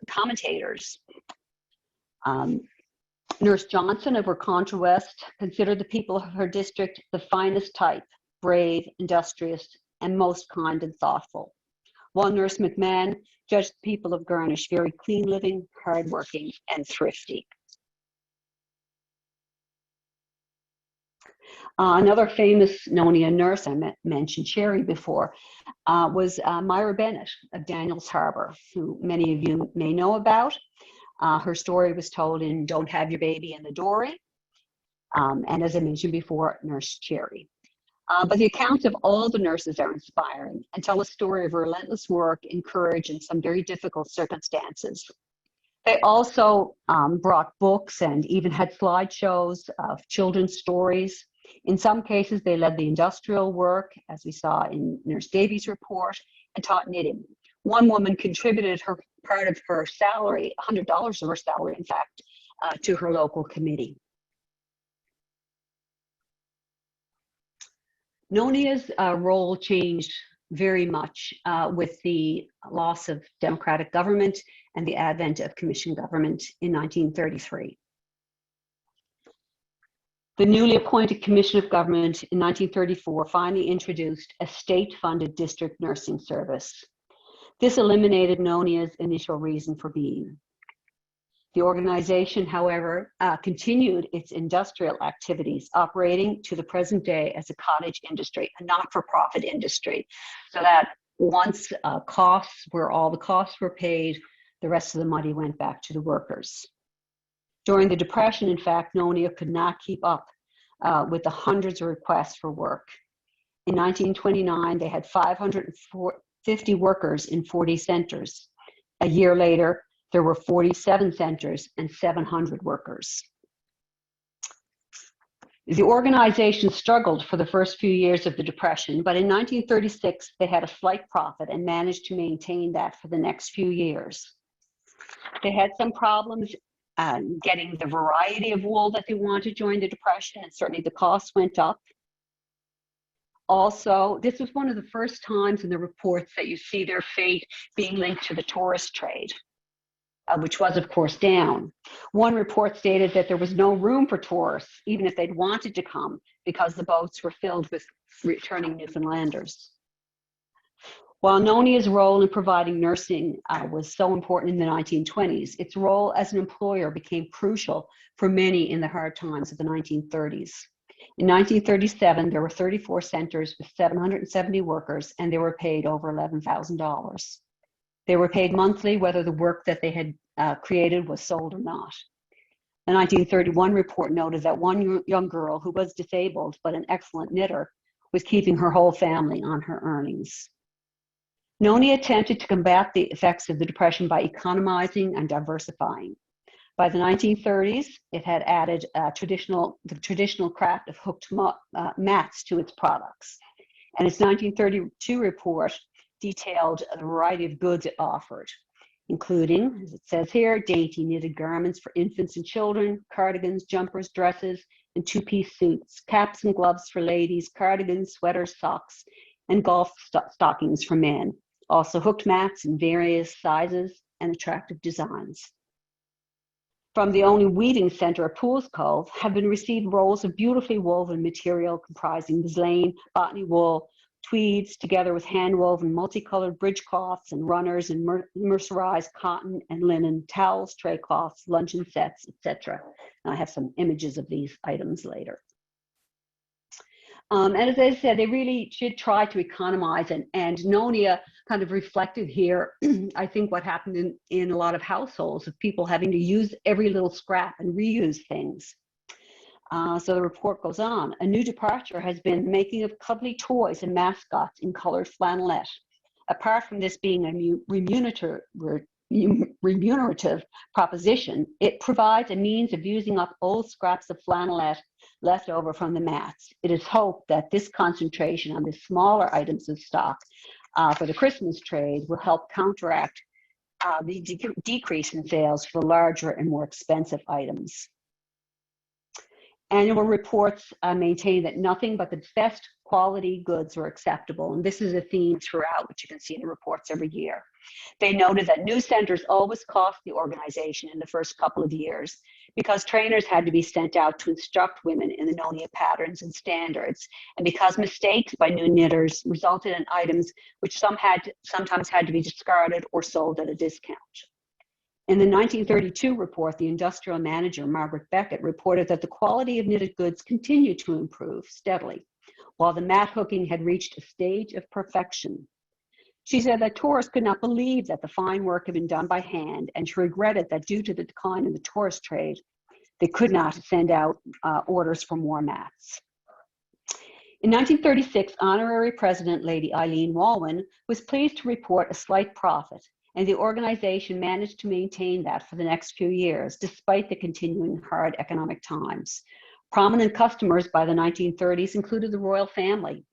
commentators. Nurse Johnson of Recontra West considered the people of her district the finest type, brave, industrious, and most kind and thoughtful, while Nurse McMahon judged the people of Garnish very clean living, hardworking, and thrifty. Another famous NONIA nurse I mentioned, Sherry, before, was Myra Bennett of Daniels Harbor, who many of you may know about. Her story was told in Don't Have Your Baby in the Dory, and as I mentioned before, Nurse Cherry. But the accounts of all the nurses are inspiring and tell a story of relentless work and courage in some very difficult circumstances. They also brought books and even had slideshows of children's stories. In some cases, they led the industrial work, as we saw in Nurse Davies' report, and taught knitting. One woman contributed her part of her salary, $100 of her salary, in fact, to her local committee. NONIA's role changed very much with the loss of democratic government and the advent of commission government in 1933. The newly appointed Commission of Government in 1934 finally introduced a state-funded district nursing service. This eliminated NONIA's initial reason for being. The organization, however, continued its industrial activities, operating to the present day as a cottage industry, a not-for-profit industry, so that once all the costs were paid, the rest of the money went back to the workers. During the Depression, in fact, NONIA could not keep up with the hundreds of requests for work. In 1929, they had 550 workers in 40 centers. A year later, there were 47 centers and 700 workers. The organization struggled for the first few years of the Depression, but in 1936, they had a slight profit and managed to maintain that for the next few years. They had some problems getting the variety of wool that they wanted during the Depression, and certainly the costs went up. Also, this was one of the first times in the reports that you see their fate being linked to the tourist trade, which was, of course, down. One report stated that there was no room for tourists, even if they'd wanted to come, because the boats were filled with returning Newfoundlanders. While NONIA's role in providing nursing was so important in the 1920s, its role as an employer became crucial for many in the hard times of the 1930s. In 1937, there were 34 centers with 770 workers, and they were paid over $11,000. They were paid monthly, whether the work that they had created was sold or not. The 1931 report noted that one young girl who was disabled but an excellent knitter was keeping her whole family on her earnings. NONIA attempted to combat the effects of the Depression by economizing and diversifying. By the 1930s, it had added the traditional craft of hooked mats to its products. And its 1932 report detailed the variety of goods it offered, including, as it says here, dainty knitted garments for infants and children, cardigans, jumpers, dresses, and two-piece suits, caps and gloves for ladies, cardigans, sweaters, socks, and golf stockings for men. Also hooked mats in various sizes and attractive designs. From the only weaving center at Pools Cove have been received rolls of beautifully woven material comprising bislane, botany wool, tweeds, together with hand-woven multicolored bridge cloths and runners and mercerized cotton and linen, towels, tray cloths, luncheon sets, etc. And I have some images of these items later. And as I said, they really should try to economize, and NONIA kind of reflected here, I think, what happened in a lot of households of people having to use every little scrap and reuse things. So the report goes on. A new departure has been making of cuddly toys and mascots in colored flannelette. Apart from this being a remunerative proposition, it provides a means of using up old scraps of flannelette left over from the mats. It is hoped that this concentration on the smaller items of stock for the Christmas trade will help counteract the decrease in sales for larger and more expensive items. Annual reports maintain that nothing but the best quality goods are acceptable, and this is a theme throughout, which you can see in the reports every year. They noted that new centers always cost the organization in the first couple of years because trainers had to be sent out to instruct women in the NONIA patterns and standards, and because mistakes by new knitters resulted in items which sometimes had to be discarded or sold at a discount. In the 1932 report, the industrial manager, Margaret Beckett, reported that the quality of knitted goods continued to improve steadily, while the mat hooking had reached a stage of perfection. She said that tourists could not believe that the fine work had been done by hand, and she regretted that due to the decline in the tourist trade, they could not send out orders for more mats. In 1936, Honorary President Lady Eileen Walwyn was pleased to report a slight profit, and the organization managed to maintain that for the next few years, despite the continuing hard economic times. Prominent customers by the 1930s included the royal family.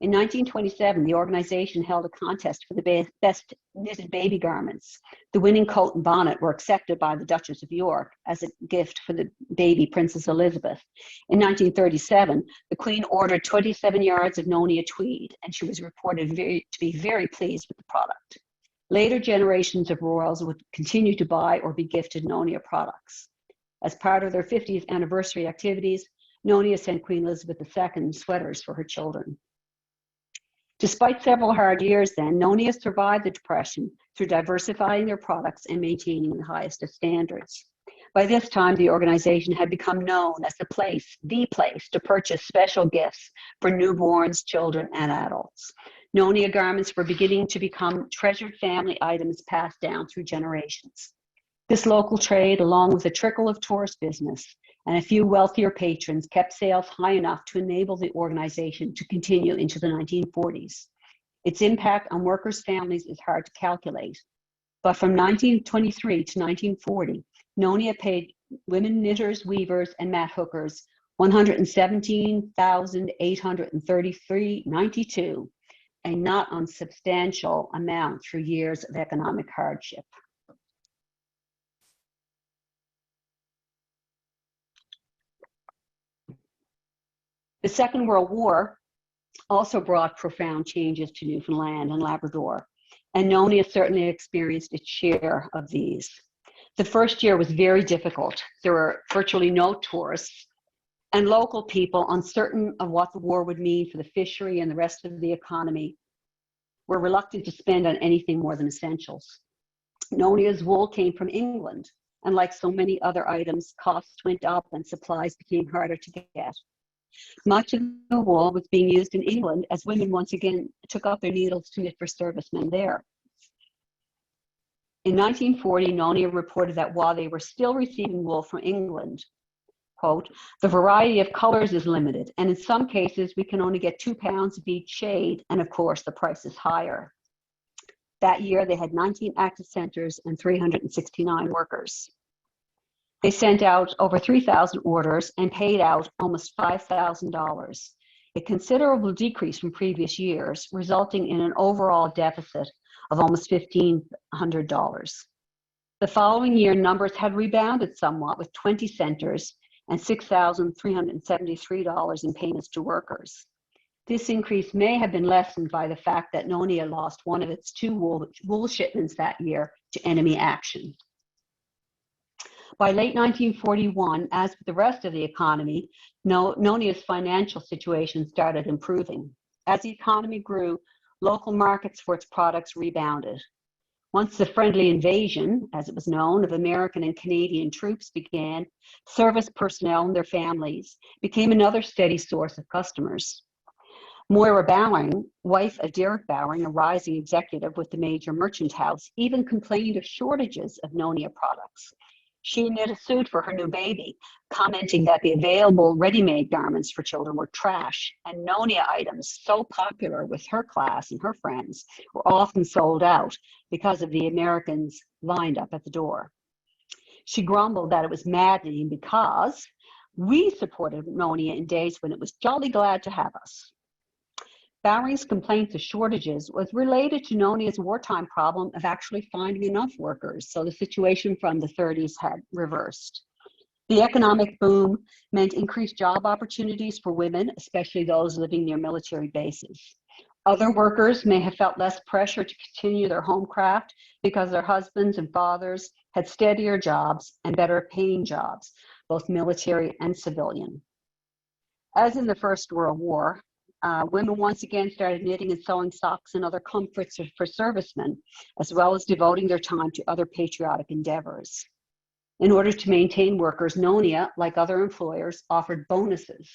In 1927, the organization held a contest for the best knitted baby garments. The winning coat and bonnet were accepted by the Duchess of York as a gift for the baby Princess Elizabeth. In 1937, the Queen ordered 27 yards of Nonia tweed, and she was reported to be very pleased with the product. Later generations of royals would continue to buy or be gifted Nonia products. As part of their 50th anniversary activities, Nonia sent Queen Elizabeth II sweaters for her children. Despite several hard years then, Nonia survived the Depression through diversifying their products and maintaining the highest of standards. By this time, the organization had become known as the place to purchase special gifts for newborns, children, and adults. Nonia garments were beginning to become treasured family items passed down through generations. This local trade, along with a trickle of tourist business and a few wealthier patrons, kept sales high enough to enable the organization to continue into the 1940s. Its impact on workers' families is hard to calculate, but from 1923 to 1940, Nonia paid women knitters, weavers, and mat hookers $117,833.92, a not unsubstantial amount through years of economic hardship. The Second World War also brought profound changes to Newfoundland and Labrador, and Nonia certainly experienced its share of these. The first year was very difficult. There were virtually no tourists, and local people, uncertain of what the war would mean for the fishery and the rest of the economy, were reluctant to spend on anything more than essentials. Nonia's wool came from England, and like so many other items, costs went up and supplies became harder to get. Much of the wool was being used in England as women once again took up their needles to knit for servicemen there. In 1940, Nonia reported that while they were still receiving wool from England, quote, the variety of colors is limited, and in some cases we can only get 2 pounds of each shade, and of course the price is higher. That year they had 19 active centers and 369 workers. They sent out over 3,000 orders and paid out almost $5,000, a considerable decrease from previous years, resulting in an overall deficit of almost $1,500. The following year, numbers had rebounded somewhat with 20 centers and $6,373 in payments to workers. This increase may have been lessened by the fact that Nonia lost one of its 2 wool shipments that year to enemy action. By late 1941, as with the rest of the economy, Nonia's financial situation started improving. As the economy grew, local markets for its products rebounded. Once the friendly invasion, as it was known, of American and Canadian troops began, service personnel and their families became another steady source of customers. Moira Bowering, wife of Derek Bowering, a rising executive with the major merchant house, even complained of shortages of Nonia products. She knit a suit for her new baby, commenting that the available ready-made garments for children were trash, and Nonia items, so popular with her class and her friends, were often sold out because of the Americans lined up at the door. She grumbled that it was maddening because we supported Nonia in days when it was jolly glad to have us. Bowering's complaint of shortages was related to Nonia's wartime problem of actually finding enough workers, so the situation from the 30s had reversed. The economic boom meant increased job opportunities for women, especially those living near military bases. Other workers may have felt less pressure to continue their home craft because their husbands and fathers had steadier jobs and better paying jobs, both military and civilian. As in the First World War, women once again started knitting and sewing socks and other comforts for servicemen, as well as devoting their time to other patriotic endeavors. In order to maintain workers, Nonia, like other employers, offered bonuses.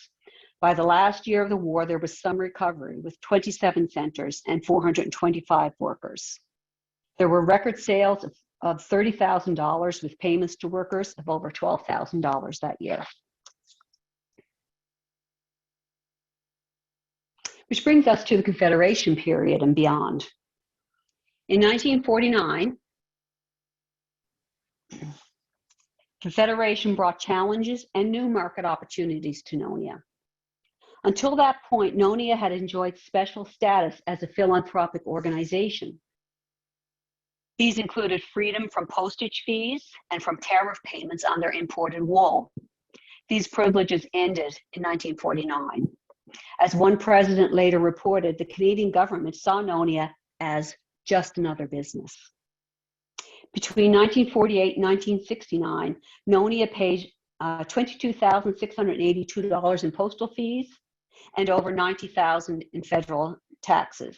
By the last year of the war, there was some recovery with 27 centers and 425 workers. There were record sales of $30,000 with payments to workers of over $12,000 that year. Which brings us to the Confederation period and beyond. In 1949, Confederation brought challenges and new market opportunities to NONIA. Until that point, NONIA had enjoyed special status as a philanthropic organization. These included freedom from postage fees and from tariff payments on their imported wool. These privileges ended in 1949. As one president later reported, the Canadian government saw NONIA as just another business. Between 1948 and 1969, NONIA paid $22,682 in postal fees and over $90,000 in federal taxes.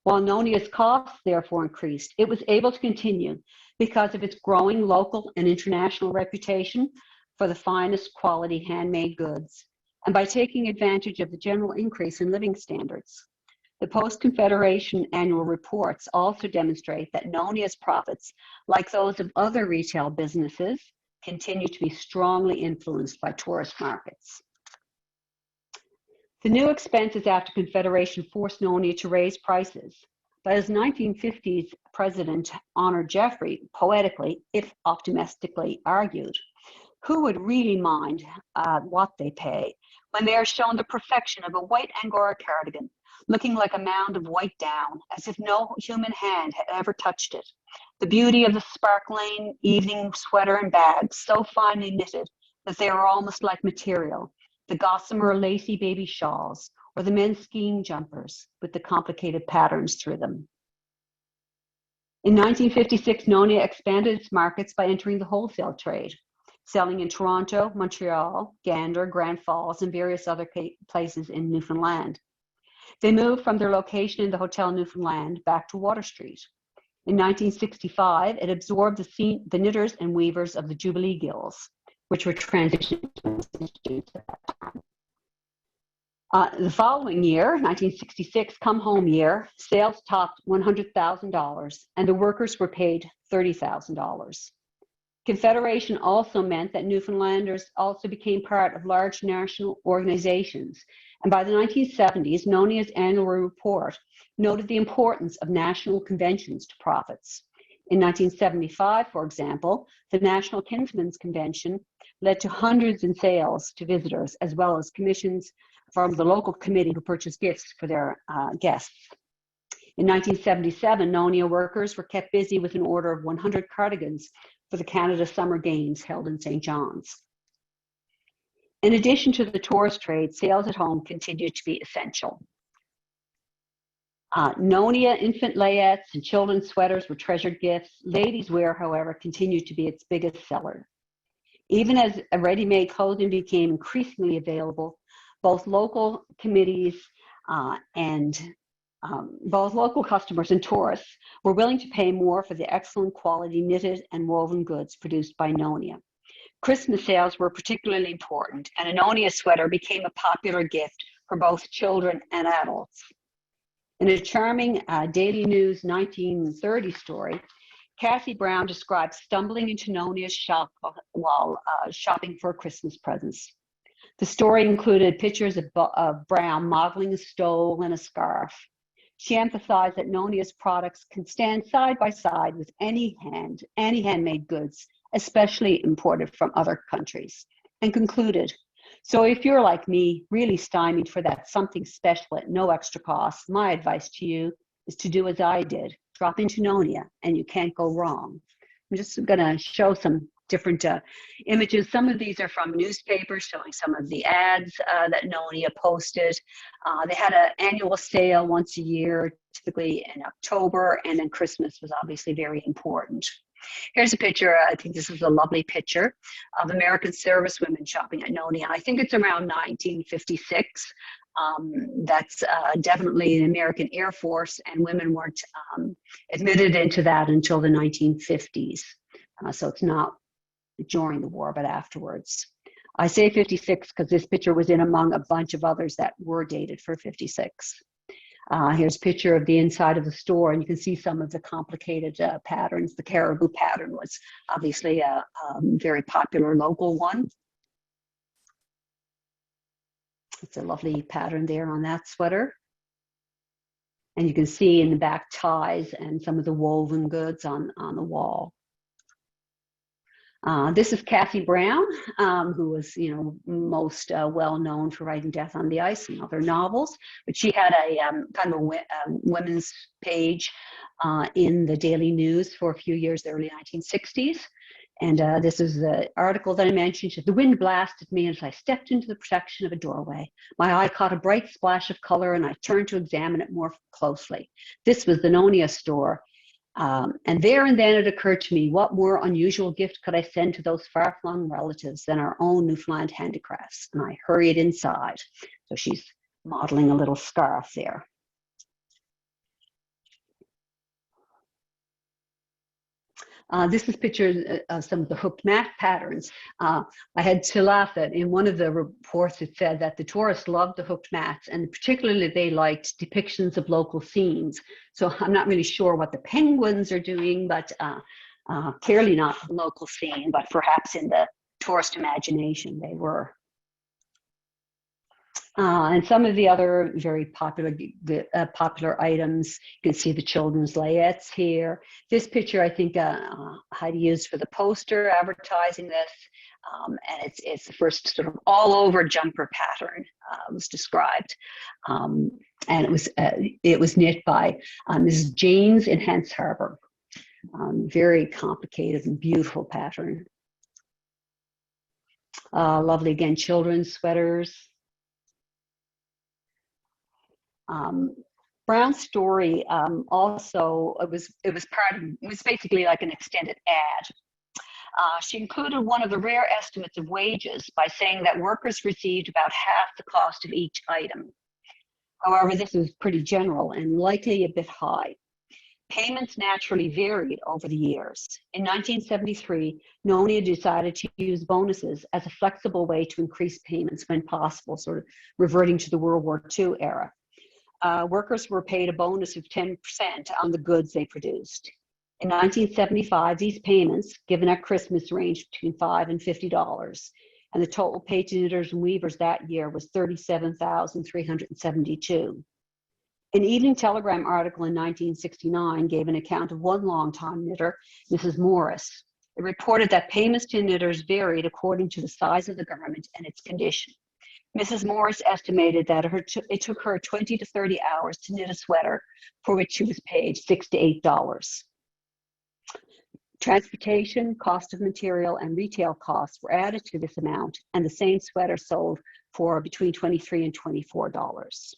While NONIA's costs therefore increased, it was able to continue because of its growing local and international reputation for the finest quality handmade goods, and by taking advantage of the general increase in living standards. The post-Confederation annual reports also demonstrate that NONIA's profits, like those of other retail businesses, continue to be strongly influenced by tourist markets. The new expenses after Confederation forced NONIA to raise prices, but as 1950s President Honor Jeffrey poetically, if optimistically, argued, who would really mind what they pay when they are shown the perfection of a white Angora cardigan, looking like a mound of white down, as if no human hand had ever touched it. The beauty of the sparkling evening sweater and bags, so finely knitted that they are almost like material. The gossamer lacy baby shawls, or the men's skiing jumpers with the complicated patterns through them. In 1956, NONIA expanded its markets by entering the wholesale trade, selling in Toronto, Montreal, Gander, Grand Falls, and various other places in Newfoundland. They moved from their location in the Hotel Newfoundland back to Water Street. In 1965, it absorbed the knitters and weavers of the Jubilee Guilds, which were transitioned to institutes at that time. The following year, 1966, come home year, sales topped $100,000 and the workers were paid $30,000. Confederation also meant that Newfoundlanders also became part of large national organizations. And by the 1970s, NONIA's annual report noted the importance of national conventions to profits. In 1975, for example, the National Kinsmen's Convention led to hundreds in sales to visitors, as well as commissions from the local committee who purchased gifts for their guests. In 1977, NONIA workers were kept busy with an order of 100 cardigans for the Canada Summer Games held in St. John's. In addition to the tourist trade, sales at home continued to be essential. NONIA infant layettes and children's sweaters were treasured gifts. Ladies' wear, however, continued to be its biggest seller. Even as ready-made clothing became increasingly available, both local committees both local customers and tourists were willing to pay more for the excellent quality knitted and woven goods produced by NONIA. Christmas sales were particularly important, and a NONIA sweater became a popular gift for both children and adults. In a charming Daily News 1930 story, Cassie Brown describes stumbling into NONIA's shop while shopping for Christmas presents. The story included pictures of Brown modeling a stole and a scarf. She emphasized that NONIA's products can stand side by side with any handmade goods, especially imported from other countries, and concluded, so if you're like me, really stymied for that something special at no extra cost, my advice to you is to do as I did. Drop into NONIA and you can't go wrong. I'm just gonna show some different images. Some of these are from newspapers showing some of the ads that NONIA posted. They had an annual sale once a year, typically in October, and then Christmas was obviously very important. Here's a picture, I think this is a lovely picture of American servicewomen shopping at NONIA. I think it's around 1956. That's definitely the American Air Force, and women weren't admitted into that until the 1950s. So it's not during the war, but afterwards. I say 56 because this picture was in among a bunch of others that were dated for 56. Here's a picture of the inside of the store, and you can see some of the complicated patterns. The caribou pattern was obviously a very popular local one. It's a lovely pattern there on that sweater. And you can see in the back ties and some of the woven goods on the wall. This is Cassie Brown, who was, most well known for writing Death on the Ice and other novels. But she had a kind of a women's page in the Daily News for a few years, the early 1960s. And this is the article that I mentioned. She said, "The wind blasted me as I stepped into the protection of a doorway. My eye caught a bright splash of color, and I turned to examine it more closely. This was the NONIA store. And there and then it occurred to me, what more unusual gift could I send to those far-flung relatives than our own Newfoundland handicrafts?" And I hurried inside. So she's modeling a little scarf there. This is pictures of some of the hooked mat patterns. I had to laugh that in one of the reports it said that the tourists loved the hooked mats, and particularly they liked depictions of local scenes. So I'm not really sure what the penguins are doing, but clearly not the local scene, but perhaps in the tourist imagination they were. And some of the other very popular items, you can see the children's layettes here. This picture, I think Heidi used for the poster advertising this, and it's the first sort of all-over jumper pattern was described, and it was knit by Mrs. Janes in Hants Harbor. Very complicated and beautiful pattern. Lovely again, children's sweaters. Brown's story also it was basically like an extended ad. She included one of the rare estimates of wages by saying that workers received about half the cost of each item. However, this was pretty general and likely a bit high. Payments naturally varied over the years. In 1973, NONIA decided to use bonuses as a flexible way to increase payments when possible, sort of reverting to the World War II era. Workers were paid a bonus of 10% on the goods they produced. In 1975, these payments, given at Christmas, ranged between $5 and $50, and the total paid to knitters and weavers that year was $37,372. An Evening Telegram article in 1969 gave an account of one longtime knitter, Mrs. Morris. It reported that payments to knitters varied according to the size of the garment and its condition. Mrs. Morris estimated that it took her 20 to 30 hours to knit a sweater, for which she was paid $6 to $8. Transportation, cost of material, and retail costs were added to this amount, and the same sweater sold for between $23 and $24.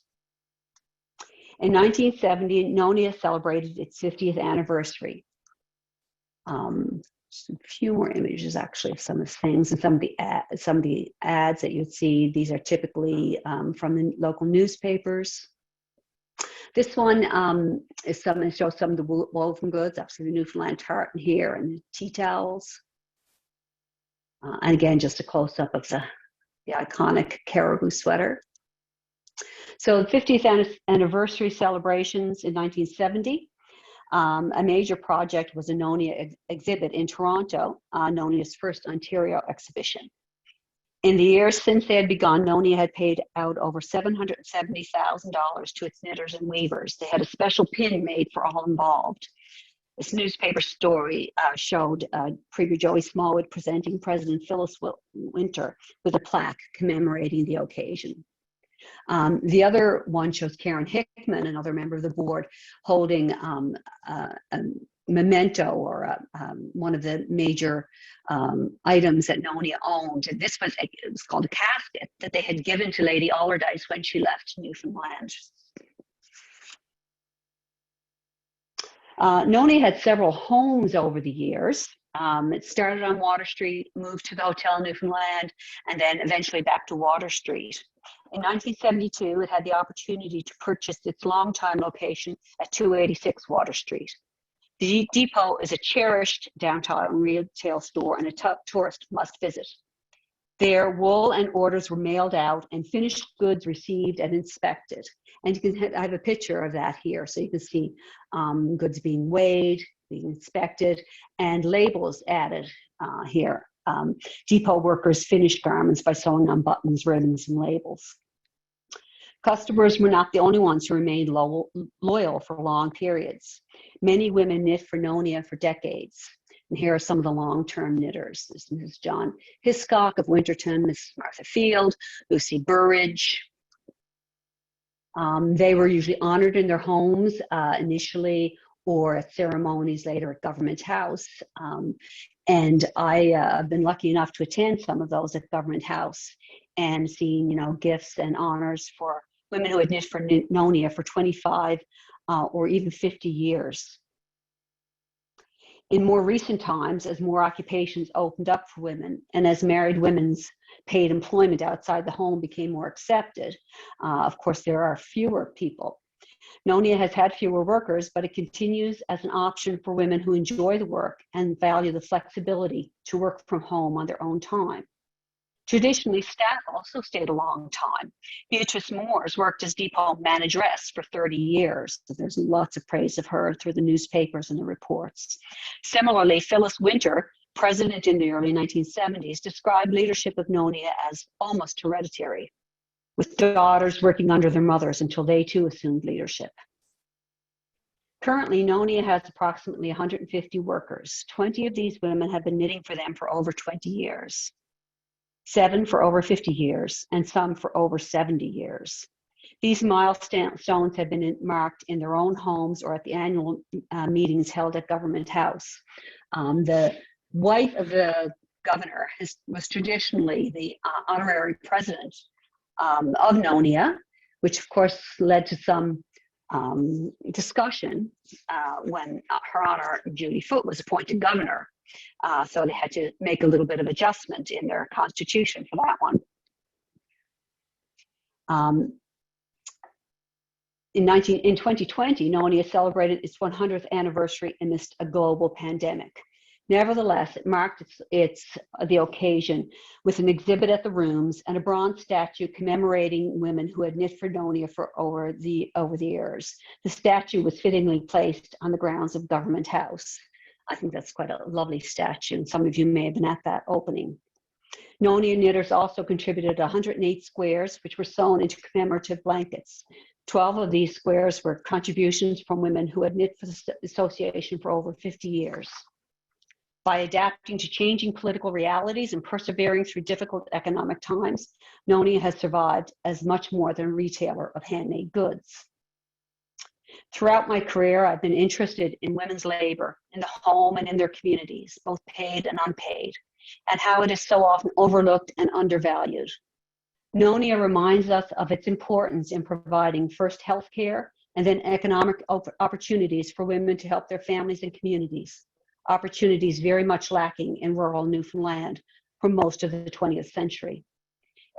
In 1970, NONIA celebrated its 50th anniversary. Just a few more images, actually, of some of the things and some of the ads that you'd see. These are typically from the local newspapers. This one shows some of the woven goods, obviously the Newfoundland tartan here and the tea towels. And again, just a close-up of the iconic caribou sweater. So the 50th anniversary celebrations in 1970. A major project was a NONIA exhibit in Toronto, NONIA's first Ontario exhibition. In the years since they had begun, NONIA had paid out over $770,000 to its knitters and weavers. They had a special pin made for all involved. This newspaper story showed Premier Joey Smallwood presenting President Phyllis Winter with a plaque commemorating the occasion. The other one shows Karen Hickman, another member of the board, holding a memento or one of the major items that NONIA owned. And this was, it was called a casket that they had given to Lady Allardyce when she left Newfoundland. NONIA had several homes over the years. It started on Water Street, moved to the Hotel Newfoundland, and then eventually back to Water Street. In 1972, it had the opportunity to purchase its longtime location at 286 Water Street. The depot is a cherished downtown retail store and a tourist must visit. Their wool and orders were mailed out and finished goods received and inspected. And you can I have a picture of that here. So you can see goods being weighed, being inspected, and labels added here. Depot workers finished garments by sewing on buttons, ribbons, and labels. Customers were not the only ones who remained loyal for long periods. Many women knit for NONIA for decades. And here are some of the long-term knitters. This is Mrs. John Hiscock of Winterton, Mrs. Martha Field, Lucy Burridge. They were usually honored in their homes initially, or at ceremonies later at Government House. And I have been lucky enough to attend some of those at Government House and seeing, you know, gifts and honors for women who had knit for NONIA for 25 or even 50 years. In more recent times, as more occupations opened up for women and as married women's paid employment outside the home became more accepted, of course, there are fewer people. NONIA has had fewer workers, but it continues as an option for women who enjoy the work and value the flexibility to work from home on their own time. Traditionally, staff also stayed a long time. Beatrice Moores worked as depot manageress for 30 years. So there's lots of praise of her through the newspapers and the reports. Similarly, Phyllis Winter, president in the early 1970s, described leadership of NONIA as almost hereditary, with daughters working under their mothers until they too assumed leadership. Currently, NONIA has approximately 150 workers. 20 of these women have been knitting for them for over 20 years. 7 for over 50 years, and some for over 70 years. These milestones have been marked in their own homes or at the annual meetings held at Government House. The wife of the governor was traditionally the honorary president of NONIA, which of course led to some discussion when Her Honor Judy Foote was appointed governor. So they had to make a little bit of adjustment in their constitution for that one. In 2020, NONIA celebrated its 100th anniversary amidst a global pandemic. Nevertheless, it marked the occasion with an exhibit at the Rooms and a bronze statue commemorating women who had knit for NONIA for over the years. The statue was fittingly placed on the grounds of Government House. I think that's quite a lovely statue, and some of you may have been at that opening. NONIA knitters also contributed 108 squares, which were sewn into commemorative blankets. 12 of these squares were contributions from women who had knit for the association for over 50 years. By adapting to changing political realities and persevering through difficult economic times, NONIA has survived as much more than a retailer of handmade goods. Throughout my career, I've been interested in women's labor in the home and in their communities, both paid and unpaid, and how it is so often overlooked and undervalued. NONIA reminds us of its importance in providing first health care and then economic opportunities for women to help their families and communities, opportunities very much lacking in rural Newfoundland for most of the 20th century.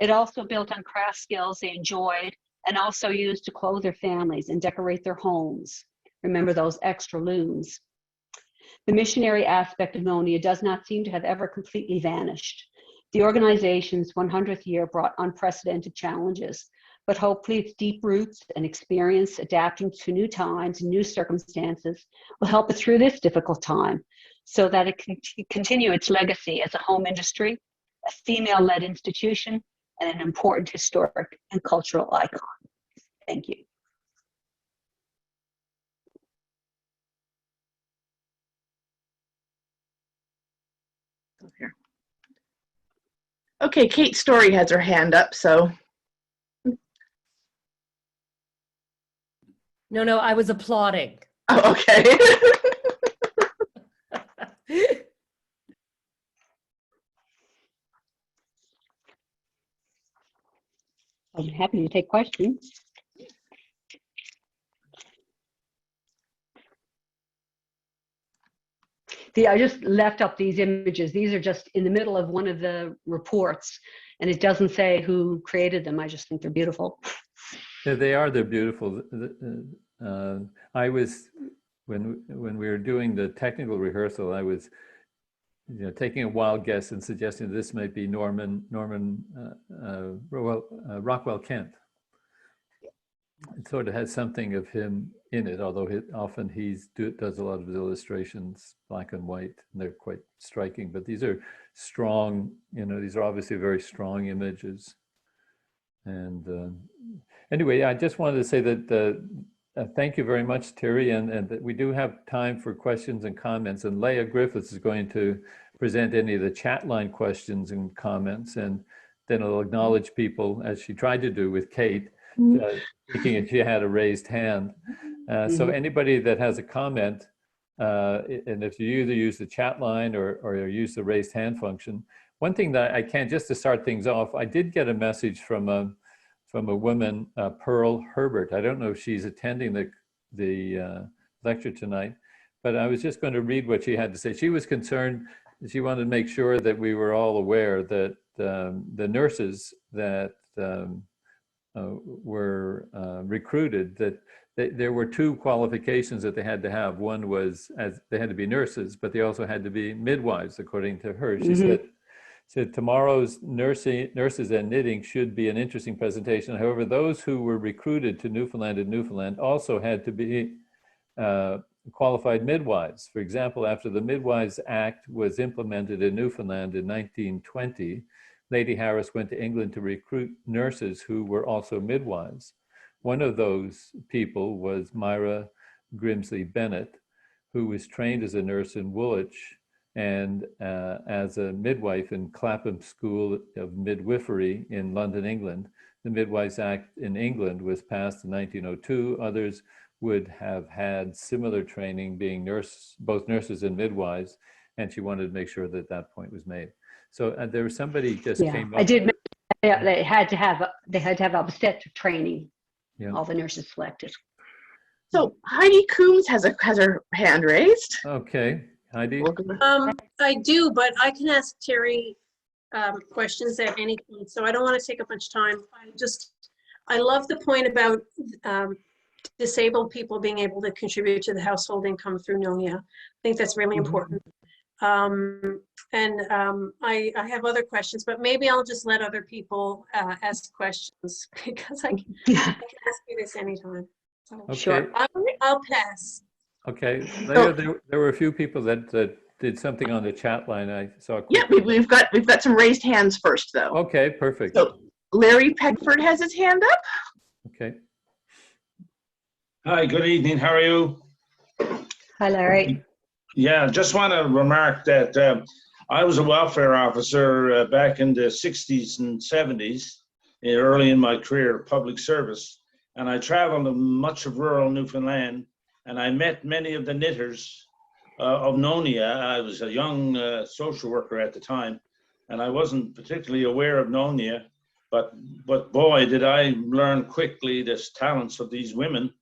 It also built on craft skills they enjoyed and also used to clothe their families and decorate their homes. Remember those extra looms. The missionary aspect of NONIA does not seem to have ever completely vanished. The organization's 100th year brought unprecedented challenges, but hopefully its deep roots and experience adapting to new times and new circumstances will help it through this difficult time so that it can continue its legacy as a home industry, a female-led institution, and an important historic and cultural icon. Thank you. Okay, Kate Story has her hand up, so. No, I was applauding. Oh, okay. I'm happy to take questions. I just left up these images. These are just in the middle of one of the reports, and it doesn't say who created them. I just think they're beautiful. Yeah, they're beautiful. I was, when we were doing the technical rehearsal, I was taking a wild guess and suggesting this might be Rockwell Kent. It sort of has something of him in it, although often he does a lot of illustrations, black and white, and they're quite striking. But these are strong, these are obviously very strong images. And anyway, I just wanted to say that thank you very much, Terry, and that we do have time for questions and comments. And Leah Griffiths is going to present any of the chat line questions and comments, and then I'll acknowledge people, as she tried to do with Kate, thinking if she had a raised hand. So anybody that has a comment, and if you either use the chat line or use the raised hand function. One thing that I can, just to start things off, I did get a message from a woman, Pearl Herbert. I don't know if she's attending the lecture tonight, but I was just going to read what she had to say. She was concerned, she wanted to make sure that we were all aware that the nurses that were recruited, that there were two qualifications that they had to have. One was they had to be nurses, but they also had to be midwives, according to her. She said tomorrow's nurses and knitting should be an interesting presentation. However, those who were recruited to Newfoundland and Newfoundland also had to be qualified midwives. For example, after the Midwives Act was implemented in Newfoundland in 1920, Lady Harris went to England to recruit nurses who were also midwives. One of those people was Myra Grimsley Bennett, who was trained as a nurse in Woolwich and as a midwife in Clapham School of Midwifery in London, England. The Midwives Act in England was passed in 1902. Others would have had similar training, being both nurses and midwives, and she wanted to make sure that that point was made. So there was somebody just came up. I did. They had to have obstetric training. Yeah. All the nurses selected. So Heidi Coombs has her hand raised. Okay, Heidi. I do, but I can ask Terry questions at any point, so I don't want to take up much time. I love the point about disabled people being able to contribute to the household income through NONIA. I think that's really important. I have other questions, but maybe I'll just let other people ask questions because I can ask you this anytime. So, Okay. Sure. I'll pass. Okay, there were a few people that did something on the chat line. I saw. Yeah, we've got some raised hands first, though. Okay, perfect. So Larry Pegford has his hand up. Okay. Hi, good evening. How are you? Hi, Larry. Yeah, just want to remark that I was a welfare officer back in the 60s and 70s, early in my career, public service. And I traveled much of rural Newfoundland, and I met many of the knitters of NONIA. I was a young social worker at the time, and I wasn't particularly aware of NONIA, but boy, did I learn quickly the talents of these women.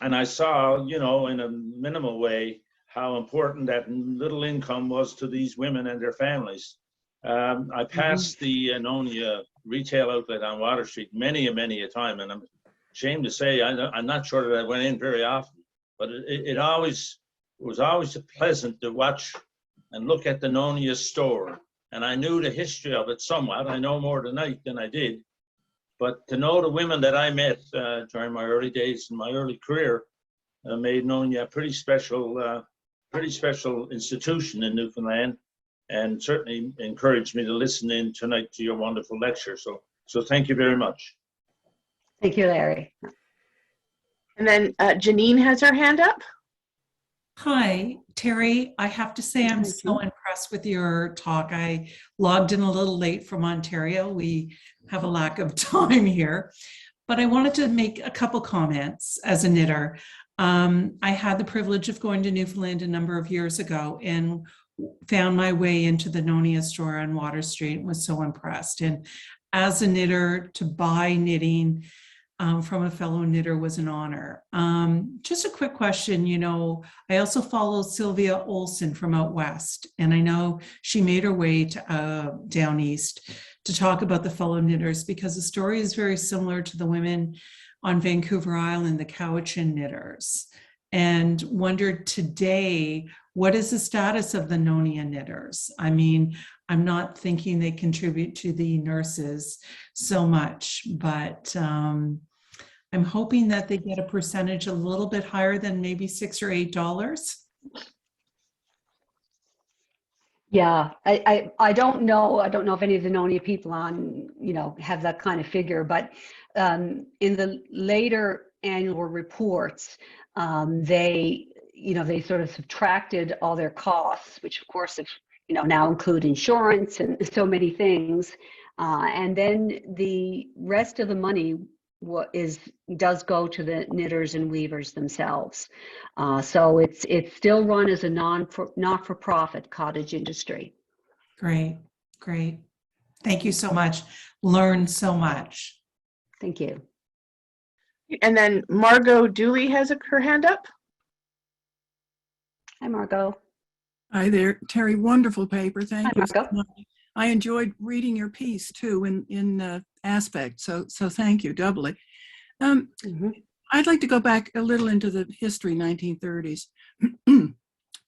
And I saw, in a minimal way, how important that little income was to these women and their families. I passed the NONIA retail outlet on Water Street many a time, and I'm ashamed to say I'm not sure that I went in very often, but it was always pleasant to watch and look at the NONIA store. And I knew the history of it somewhat. I know more tonight than I did, but to know the women that I met during my early days in my early career made NONIA a pretty special institution in Newfoundland, and certainly encouraged me to listen in tonight to your wonderful lecture. So thank you very much. Thank you, Larry. And then Janine has her hand up. Hi, Terry. I have to say I'm so impressed with your talk. I logged in a little late from Ontario. We have a lack of time here, but I wanted to make a couple comments as a knitter. I had the privilege of going to Newfoundland a number of years ago and found my way into the NONIA store on Water Street and was so impressed. And as a knitter, to buy knitting from a fellow knitter was an honor. Just a quick question, I also follow Sylvia Olson from out west, and I know she made her way to down east to talk about the fellow knitters, because the story is very similar to the women on Vancouver Island, the Cowichan knitters, and wondered today what is the status of the NONIA knitters? I mean, I'm not thinking they contribute to the nurses so much, but I'm hoping that they get a percentage a little bit higher than maybe $6 or $8. Yeah, I don't know. I don't know if any of the NONIA people on, have that kind of figure, but in the later annual reports, they, they sort of subtracted all their costs, which of course have, now include insurance and so many things. And then the rest of the money does go to the knitters and weavers themselves. So it's still run as a not-for-profit cottage industry. Great, great. Thank you so much. Learned so much. Thank you. And then Margot Dooley has her hand up. Hi, Margot. Hi there, Terry. Wonderful paper. Thank Hi, you so Margot. much. I enjoyed reading your piece too in aspect. So thank you doubly. I'd like to go back a little into the history, 1930s.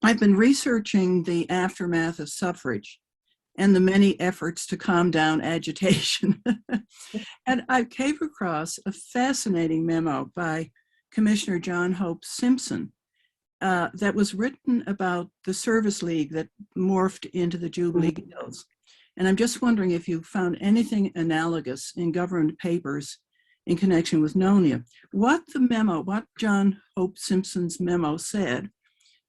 I've been researching the aftermath of suffrage and the many efforts to calm down agitation. And I came across a fascinating memo by Commissioner John Hope Simpson that was written about the Service League that morphed into the Jubilee Guilds. And I'm just wondering if you found anything analogous in government papers in connection with NONIA. What John Hope Simpson's memo said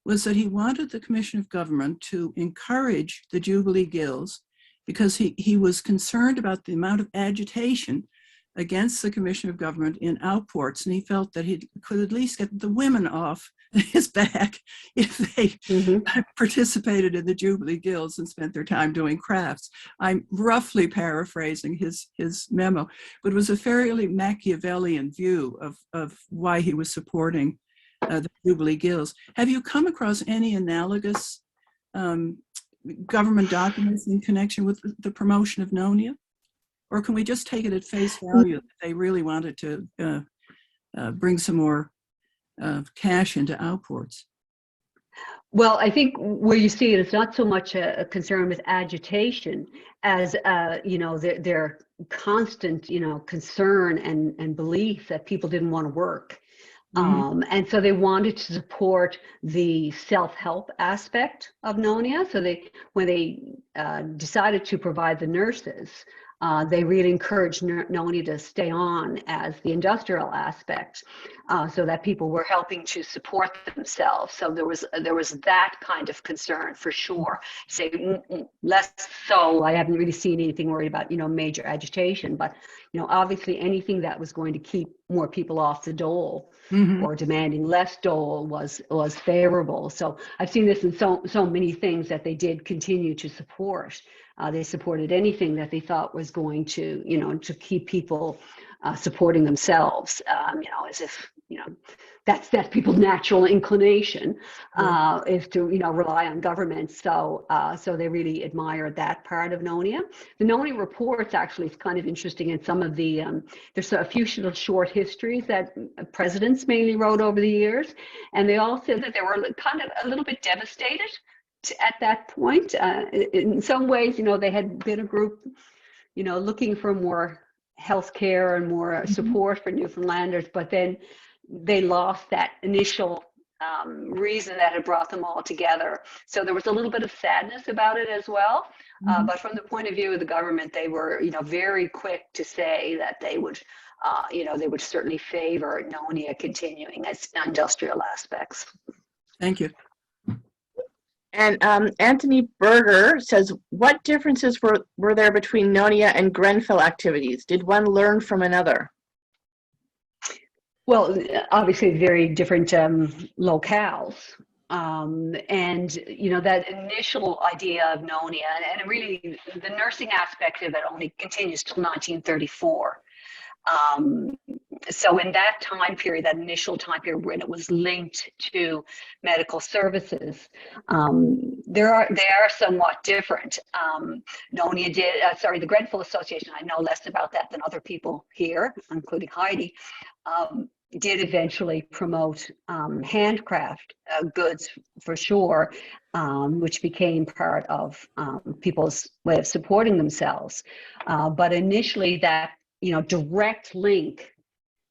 was that he wanted the Commission of Government to encourage the Jubilee Guilds because he was concerned about the amount of agitation against the Commission of Government in outports, and he felt that he could at least get the women off his back if they participated in the Jubilee Guilds and spent their time doing crafts. I'm roughly paraphrasing his memo, but it was a fairly Machiavellian view of why he was supporting the Jubilee Guilds. Have you come across any analogous government documents in connection with the promotion of NONIA? Or can we just take it at face value that they really wanted to bring some more cash into outports? Well, I think where you see it, it's not so much a concern with agitation as, their constant, concern and belief that people didn't want to work. And so they wanted to support the self-help aspect of NONIA. So when they decided to provide the nurses, they really encouraged NONIA to stay on as the industrial aspect, so that people were helping to support themselves. So there was that kind of concern for sure. Say less so, I haven't really seen anything worried about major agitation, but obviously anything that was going to keep more people off the dole or demanding less dole was favorable. So I've seen this in so many things that they did continue to support. They supported anything that they thought was going to, to keep people supporting themselves, as if, that's people's natural inclination, is to, rely on government. So they really admired that part of NONIA. The NONIA reports actually is kind of interesting in some of the, there's a few short histories that presidents mainly wrote over the years. And they all said that they were kind of a little bit devastated at that point. In some ways, they had been a group, looking for more health care and more support for Newfoundlanders, but then they lost that initial reason that had brought them all together. So there was a little bit of sadness about it as well. But from the point of view of the government, they were, very quick to say that they would, they would certainly favor NONIA continuing its industrial aspects. Thank you. And Anthony Berger says, what differences were there between NONIA and Grenfell activities? Did one learn from another? Well, obviously very different locales. And, that initial idea of NONIA, and really the nursing aspect of it only continues till 1934. So in that time period, that initial time period when it was linked to medical services, they are somewhat different. NONIA the Grenfell Association, I know less about that than other people here, including Heidi. did eventually promote handcraft goods for sure, which became part of people's way of supporting themselves. But initially, that direct link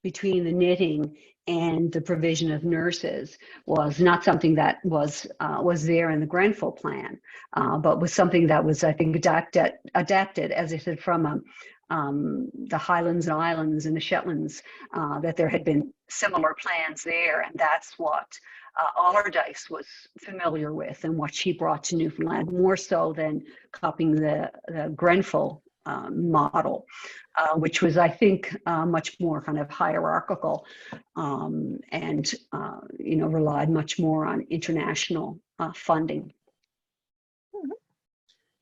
between the knitting and the provision of nurses was not something that was there in the Grenfell plan, but was something that was, I think, adapted, as I said, from the Highlands and Islands and the Shetlands, that there had been similar plans there, and that's what Allardyce was familiar with and what she brought to Newfoundland, more so than copying the Grenfell model, which was, I think, much more kind of hierarchical, and relied much more on international funding.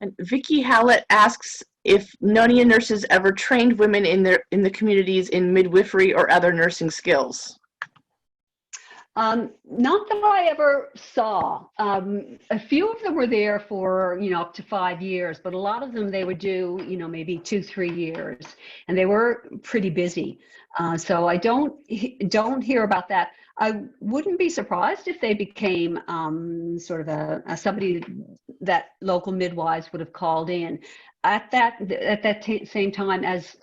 And Vicky Hallett asks if NONIA nurses ever trained women in the communities in midwifery or other nursing skills. Not that I ever saw. A few of them were there for, up to 5 years, but a lot of them they would do, maybe 2-3 years, and they were pretty busy. So I don't hear about that. I wouldn't be surprised if they became sort of a somebody that local midwives would have called in at that same time as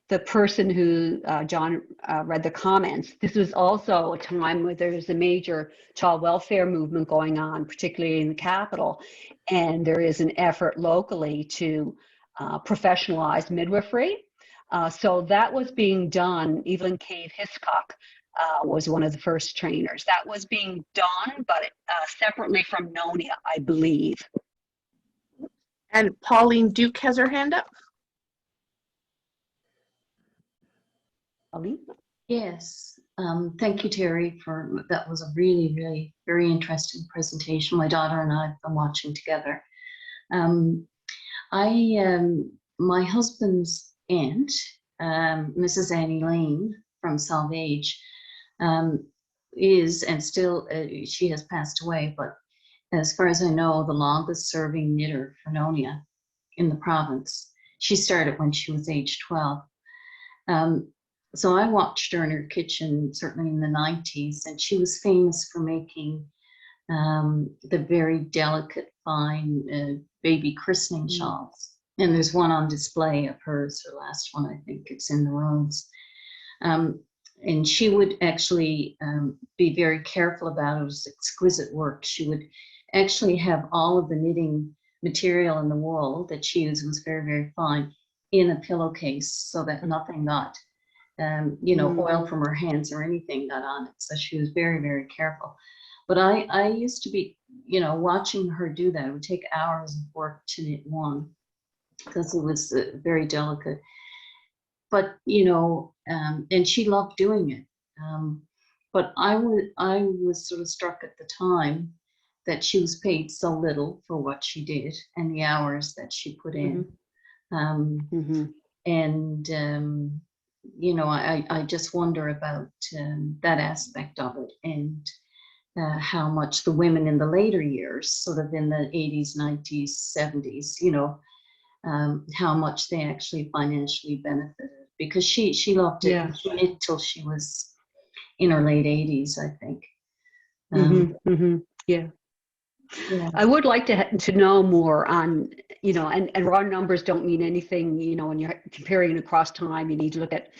the person who John read the comments. This was also a time where there's a major child welfare movement going on, particularly in the capital, and there is an effort locally to professionalize midwifery. So that was being done. Evelyn Cave Hiscock was one of the first trainers. That was being done, but separately from NONIA, I believe. And Pauline Duke has her hand up. Pauline? Yes, thank you, Terry, that was a really, really very interesting presentation. My daughter and I have been watching together. My husband's aunt, Mrs. Annie Lane from Salvage, is, and still, she has passed away, but as far as I know, the longest serving knitter for NONIA in the province. She started when she was age 12. So I watched her in her kitchen, certainly in the 90s, and she was famous for making the very delicate, fine baby christening shawls. And there's one on display of hers, her last one, I think it's in the rooms. And she would actually be very careful about it. It was exquisite work. She would actually have all of the knitting material in the wool that she used was very, very fine in a pillowcase so that nothing got oil from her hands or anything got on it. So she was very, very careful. But I used to be, watching her do that. It would take hours of work to knit one because it was very delicate. But, and she loved doing it. But I was sort of struck at the time that she was paid so little for what she did and the hours that she put in. I just wonder about that aspect of it, and how much the women in the later years, sort of in the 80s, 90s, 70s, how much they actually financially benefited, because she loved it. Yeah. She knit till she was in her late 80s, I think. Yeah. Yeah. I would like to know more on, and raw numbers don't mean anything, when you're comparing across time. You need to look at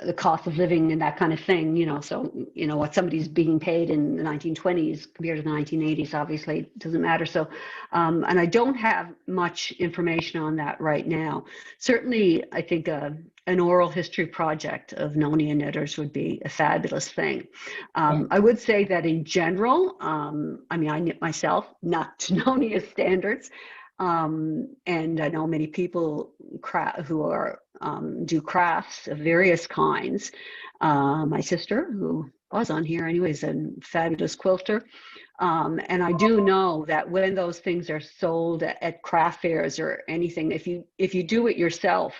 the cost of living and that kind of thing, so, what somebody's being paid in the 1920s compared to the 1980s, obviously doesn't matter. So, and I don't have much information on that right now. Certainly, I think an oral history project of NONIA knitters would be a fabulous thing. I would say that in general, I knit myself, not to NONIA standards, and I know many people who are do crafts of various kinds. My sister, who was on here anyways, a fabulous quilter. And I do know that when those things are sold at craft fairs or anything, if you do it yourself,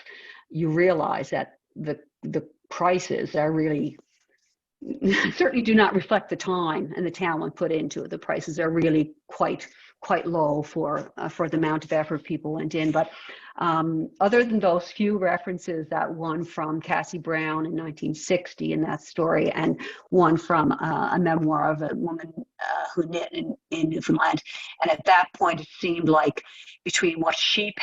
you realize that the prices are really certainly do not reflect the time and the talent put into it. The prices are really quite quite low for the amount of effort people went in. But other than those few references, that one from Cassie Brown in 1960 in that story, and one from a memoir of a woman who knit in Newfoundland. And at that point, it seemed like between what she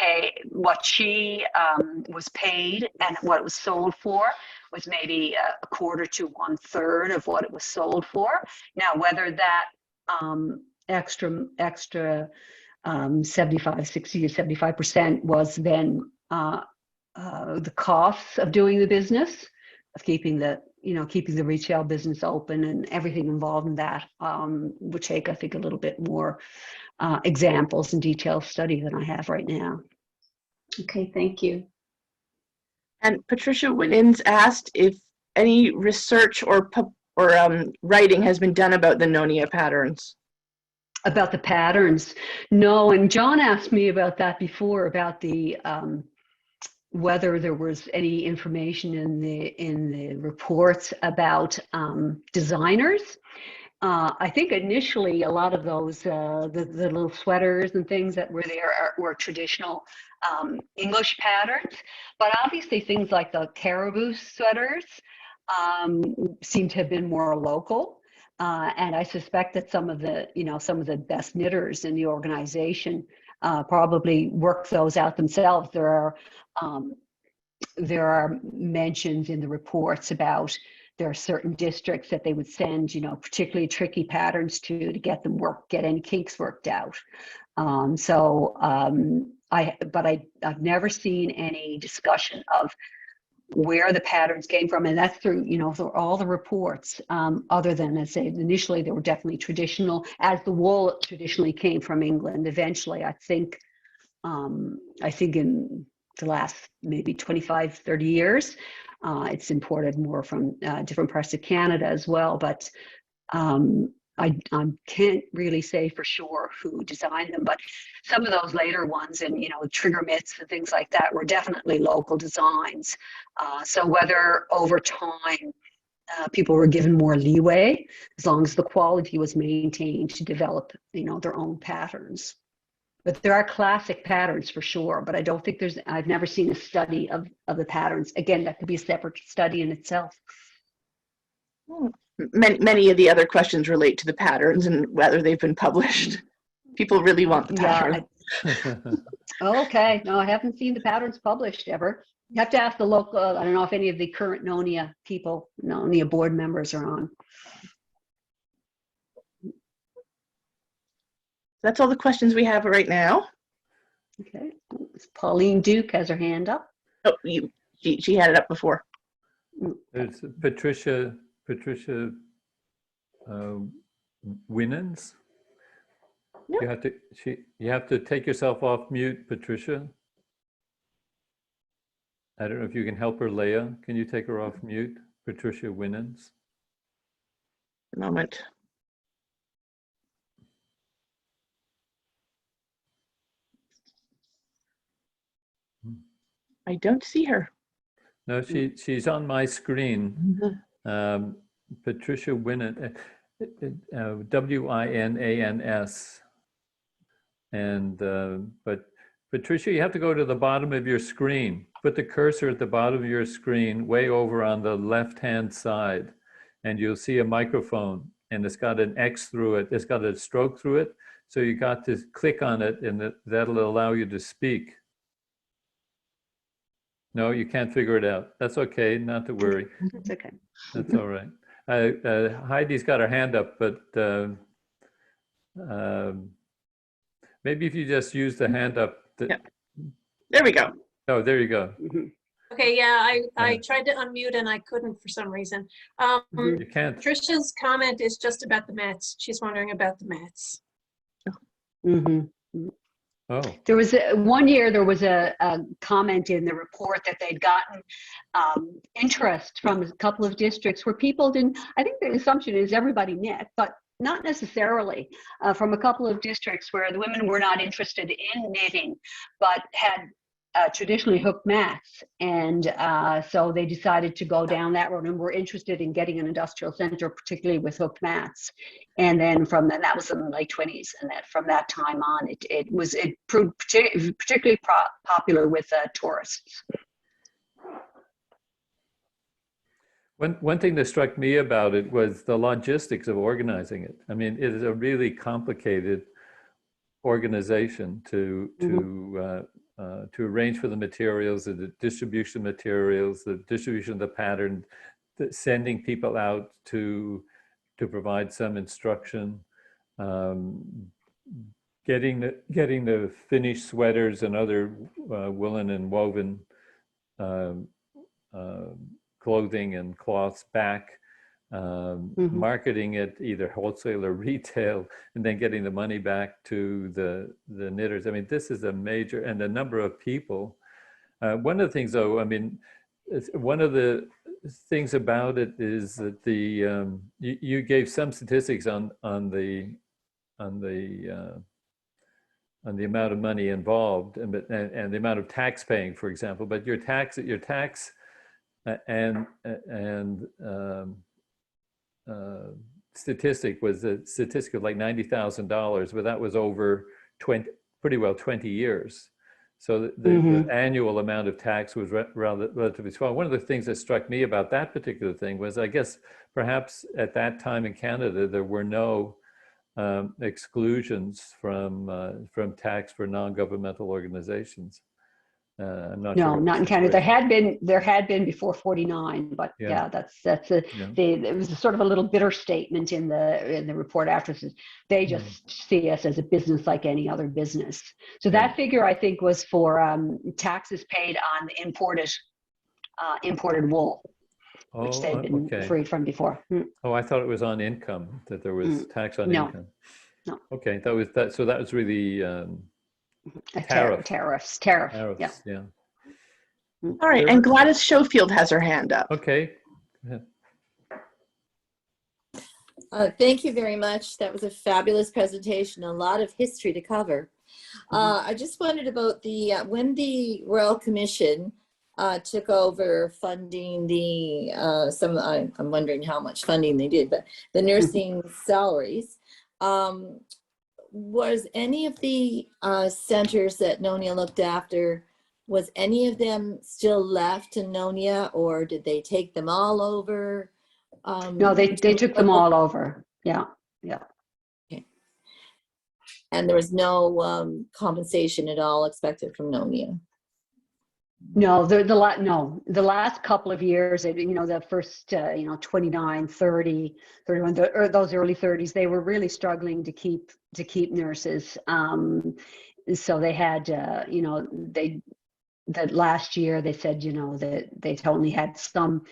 was paid and what it was sold for was maybe a quarter to 1/3 of what it was sold for. Now, whether that extra 75, 60 or 75% was then the costs of doing the business, of keeping the retail business open and everything involved in that, would take, I think, a little bit more examples and detailed study than I have right now. Okay, thank you. And Patricia Winans asked if any research or writing has been done about the NONIA patterns. About the patterns, no. And John asked me about that before, about the whether there was any information in the reports about designers. I think initially a lot of those the little sweaters and things that were there were traditional English patterns, but obviously things like the caribou sweaters seem to have been more local. And I suspect that some of the best knitters in the organization probably work those out themselves. There are mentions in the reports about there are certain districts that they would send, particularly tricky patterns to get any kinks worked out. I've never seen any discussion of where the patterns came from, and that's through all the reports, other than, I say, initially they were definitely traditional, as the wool traditionally came from England. Eventually, I think in the last maybe 25, 30 years, it's imported more from different parts of Canada as well. But I can't really say for sure who designed them, but some of those later ones, and trigger mitts and things like that, were definitely local designs. So whether over time people were given more leeway, as long as the quality was maintained, to develop their own patterns. But there are classic patterns for sure, but I don't think I've never seen a study of the patterns. Again, that could be a separate study in itself. Many of the other questions relate to the patterns and whether they've been published. People really want the pattern. Okay, no, I haven't seen the patterns published ever. You have to ask the local, I don't know if any of the current NONIA people, NONIA board members are on. That's all the questions we have right now. Okay, Pauline Duke has her hand up. Oh, she had it up before. There's Patricia Winans. Yep. You have to take yourself off mute, Patricia. I don't know if you can help her, Leah. Can you take her off mute, Patricia Winans? A moment. I don't see her. No, she's on my screen. Patricia Winans, W-I-N-A-N-S. And but Patricia, you have to go to the bottom of your screen. Put the cursor at the bottom of your screen, way over on the left-hand side, and you'll see a microphone, and it's got an X through it. It's got a stroke through it. So you got to click on it, and that'll allow you to speak. No, you can't figure it out. That's okay, not to worry. It's okay. That's all right. Heidi's got her hand up, but maybe if you just use the hand up. Yeah. There we go. Oh, there you go. Okay, yeah, I tried to unmute and I couldn't for some reason. You can't. Trisha's comment is just about the mats. She's wondering about the mats. Oh. There was one year there was a comment in the report that they'd gotten interest from a couple of districts where people didn't. I think the assumption is everybody knit, but not necessarily. From a couple of districts where the women were not interested in knitting, but had traditionally hooked mats. And so they decided to go down that road and were interested in getting an industrial center, particularly with hooked mats. And then from then, that was in the late 20s. And that from that time on, it proved particularly popular with tourists. One thing that struck me about it was the logistics of organizing it. I mean, it is a really complicated organization to arrange for the materials, the distribution materials, the distribution of the pattern, sending people out to provide some instruction, getting the finished sweaters and other woolen and woven clothing and cloths back, marketing it either wholesale or retail, and then getting the money back to the knitters. I mean, this is a major, and the number of people. One of the things, though, I mean, one of the things about it is that you gave some statistics on the amount of money involved and the amount of tax paying, for example. But your tax and statistic was a statistic of like $90,000, but that was over pretty well 20 years. So the annual amount of tax was relatively small. One of the things that struck me about that particular thing was, I guess, perhaps at that time in Canada, there were no exclusions from tax for non-governmental organizations. I'm not sure. No, not in Canada. There had been before 49, but yeah, it was sort of a little bitter statement in the report after. They just see us as a business like any other business. So that figure, I think, was for taxes paid on imported wool, which they'd been freed from before. Oh, I thought it was on income, that there was tax on income. No. Okay, that was that. So that was really tariffs. Yeah. All right, and Gladys Schofield has her hand up. Okay. Go ahead. Thank you very much. That was a fabulous presentation, a lot of history to cover. I just wondered about when the Royal Commission took over funding I'm wondering how much funding they did, but the nursing salaries. Was any of the centers that NONIA looked after, was any of them still left in NONIA, or did they take them all over? No, they took them all over. Yeah. Okay. And there was no compensation at all expected from NONIA? No, the last couple of years, the first, 29, 30, 31, or those early 30s, they were really struggling to keep nurses. So they had, that last year they said, that they only had some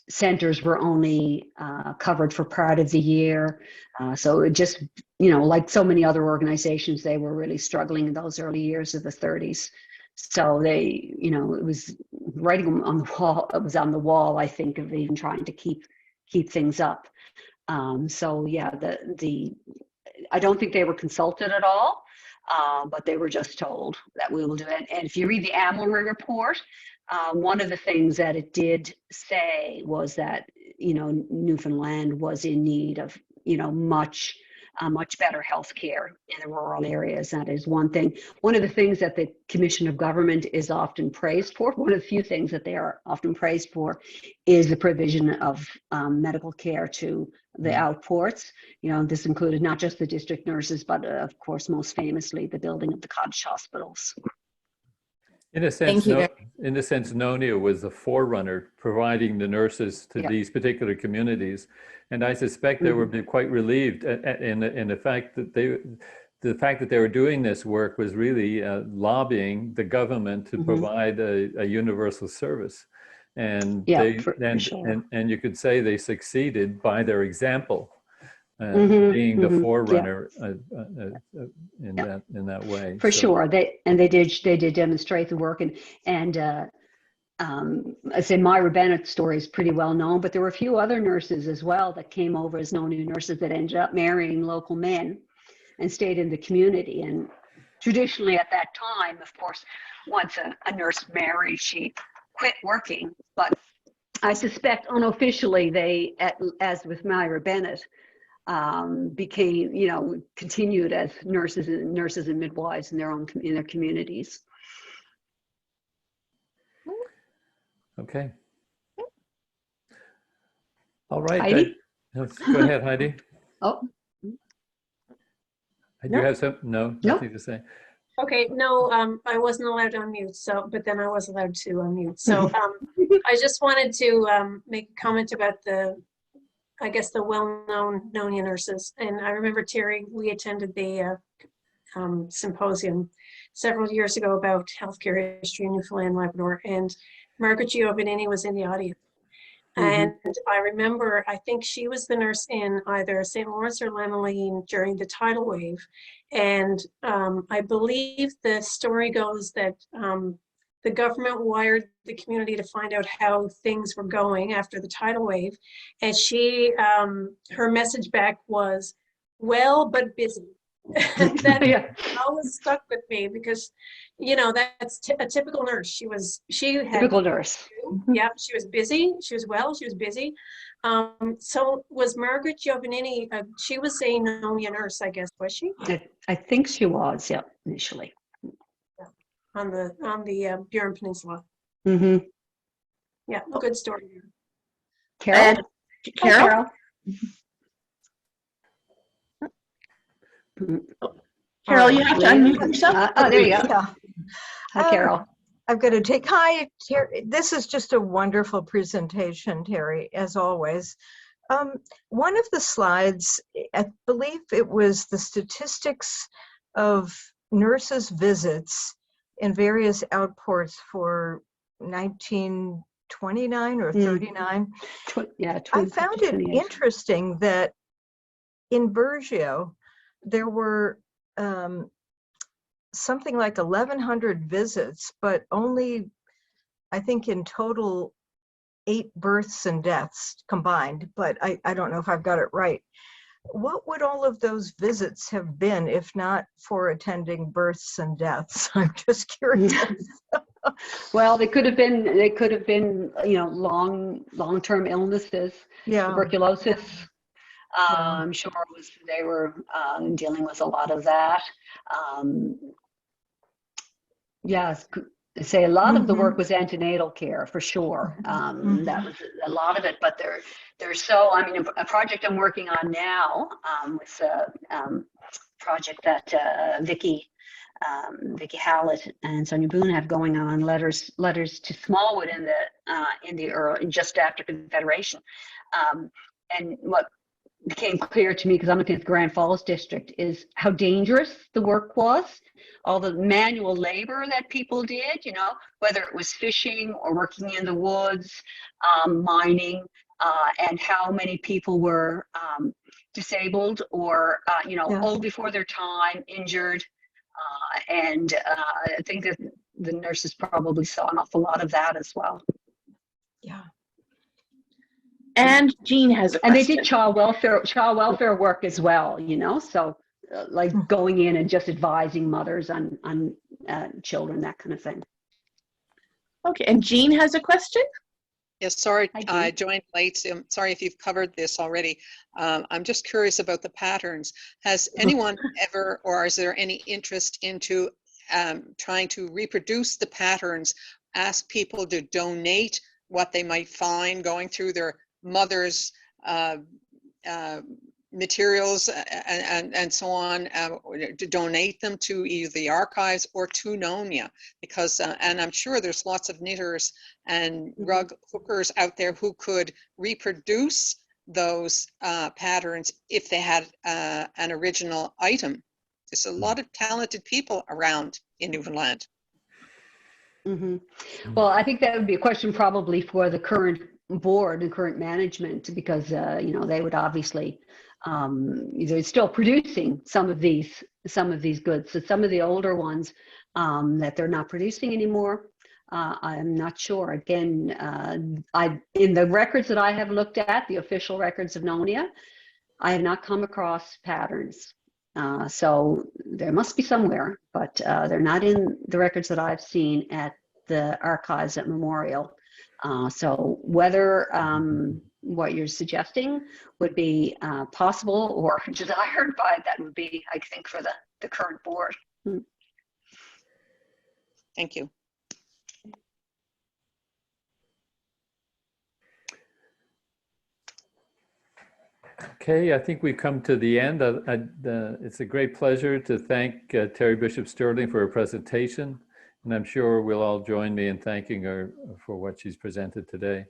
centers were only covered for part of the year. So it just, like so many other organizations, they were really struggling in those early years of the 30s. So they, it was writing on the wall. It was on the wall, I think, of even trying to keep things up. So yeah, I don't think they were consulted at all, but they were just told that we will do it. And if you read the Amelie report, one of the things that it did say was that Newfoundland was in need of much better health care in the rural areas. That is one thing. One of the things that the Commission of Government is often praised for, one of the few things that they are often praised for, is the provision of medical care to the outports. This included not just the district nurses, but of course, most famously, the building of the cottage hospitals. In a sense, NONIA was the forerunner providing the nurses to these particular communities. And I suspect they would be quite relieved in the fact that they were doing this work was really lobbying the government to provide a universal service. And and you could say they succeeded by their example, being the forerunner in that way. For sure, they did demonstrate the work, and I say Myra Bennett's story is pretty well known, but there were a few other nurses as well that came over as NONIA nurses that ended up marrying local men and stayed in the community. And traditionally at that time, of course, once a nurse married, she quit working. But I suspect unofficially they, as with Myra Bennett, became, continued as nurses and midwives in their communities. Okay. All right. Heidi? Go ahead, Heidi. Oh, Do you have some? No, nothing to say. Okay, no, I wasn't allowed to unmute, so, but then I was allowed to unmute. So I just wanted to make a comment about I guess the well-known NONIA nurses. And I remember, Terry, we attended the symposium several years ago about healthcare history in Newfoundland, Labrador, and Margaret Giovanini was in the audience. And I remember, I think she was the nurse in either St. Lawrence or Lanolin during the tidal wave. And I believe the story goes that the government wired the community to find out how things were going after the tidal wave. And she, her message back was, well, but busy. That always stuck with me because, that's a typical nurse. She had typical nurse. Yeah, she was busy. She was well. She was busy. So was Margaret Giovanini? She was a NONIA nurse, I guess, was she? I think she was, yeah, initially. Yeah. On the Burin Peninsula. Mm-hmm. Yeah, good story. Carol? Carol? Carol, you have to unmute yourself. Oh, there you go. Yeah. Hi, Carol. I've got to take, hi, Terry. This is just a wonderful presentation, Terry, as always. One of the slides, I believe it was the statistics of nurses' visits in various outports for 1929 or 39. I found it interesting that in Burgeo, there were something like 1,100 visits, but only, I think in total, 8 births and deaths combined, but I don't know if I've got it right. What would all of those visits have been if not for attending births and deaths? I'm just curious. Well, they could have been, long-term illnesses, tuberculosis. I'm sure they were dealing with a lot of that. Yes, say a lot of the work was antenatal care for sure. That was a lot of it, but there's a project I'm working on now with a project that Vicki Hallett and Sonia Boone have going on, letters to Smallwood in the early, just after Confederation, and what became clear to me, because I'm looking at the Grand Falls district, is how dangerous the work was, all the manual labor that people did, whether it was fishing or working in the woods, mining, and how many people were disabled or, old before their time, injured. And I think that the nurses probably saw an awful lot of that as well. Yeah. And Jean has a question. And they did child welfare work as well, so like going in and just advising mothers on children, that kind of thing. Okay, and Jean has a question. Yes, sorry, I joined late. I'm sorry if you've covered this already. I'm just curious about the patterns. Has anyone ever, or is there any interest into trying to reproduce the patterns, ask people to donate what they might find going through their mother's materials and so on, to donate them to either the archives or to NONIA, because and I'm sure there's lots of knitters and rug hookers out there who could reproduce those patterns if they had an original item. There's a lot of talented people around in Newfoundland. Well, I think that would be a question probably for the current board and current management, because they would obviously they're still producing some of these goods. So some of the older ones that they're not producing anymore, I'm not sure. Again, in the records that I have looked at, the official records of NONIA, I have not come across patterns So there must be somewhere, but they're not in the records that I've seen at the archives at Memorial. So whether what you're suggesting would be possible or desired by, that would be, I think, for the current board. Thank you. Okay, I think we've come to the end. It's a great pleasure to thank Terry Bishop Sterling for her presentation, and I'm sure we'll all join me in thanking her for what she's presented today.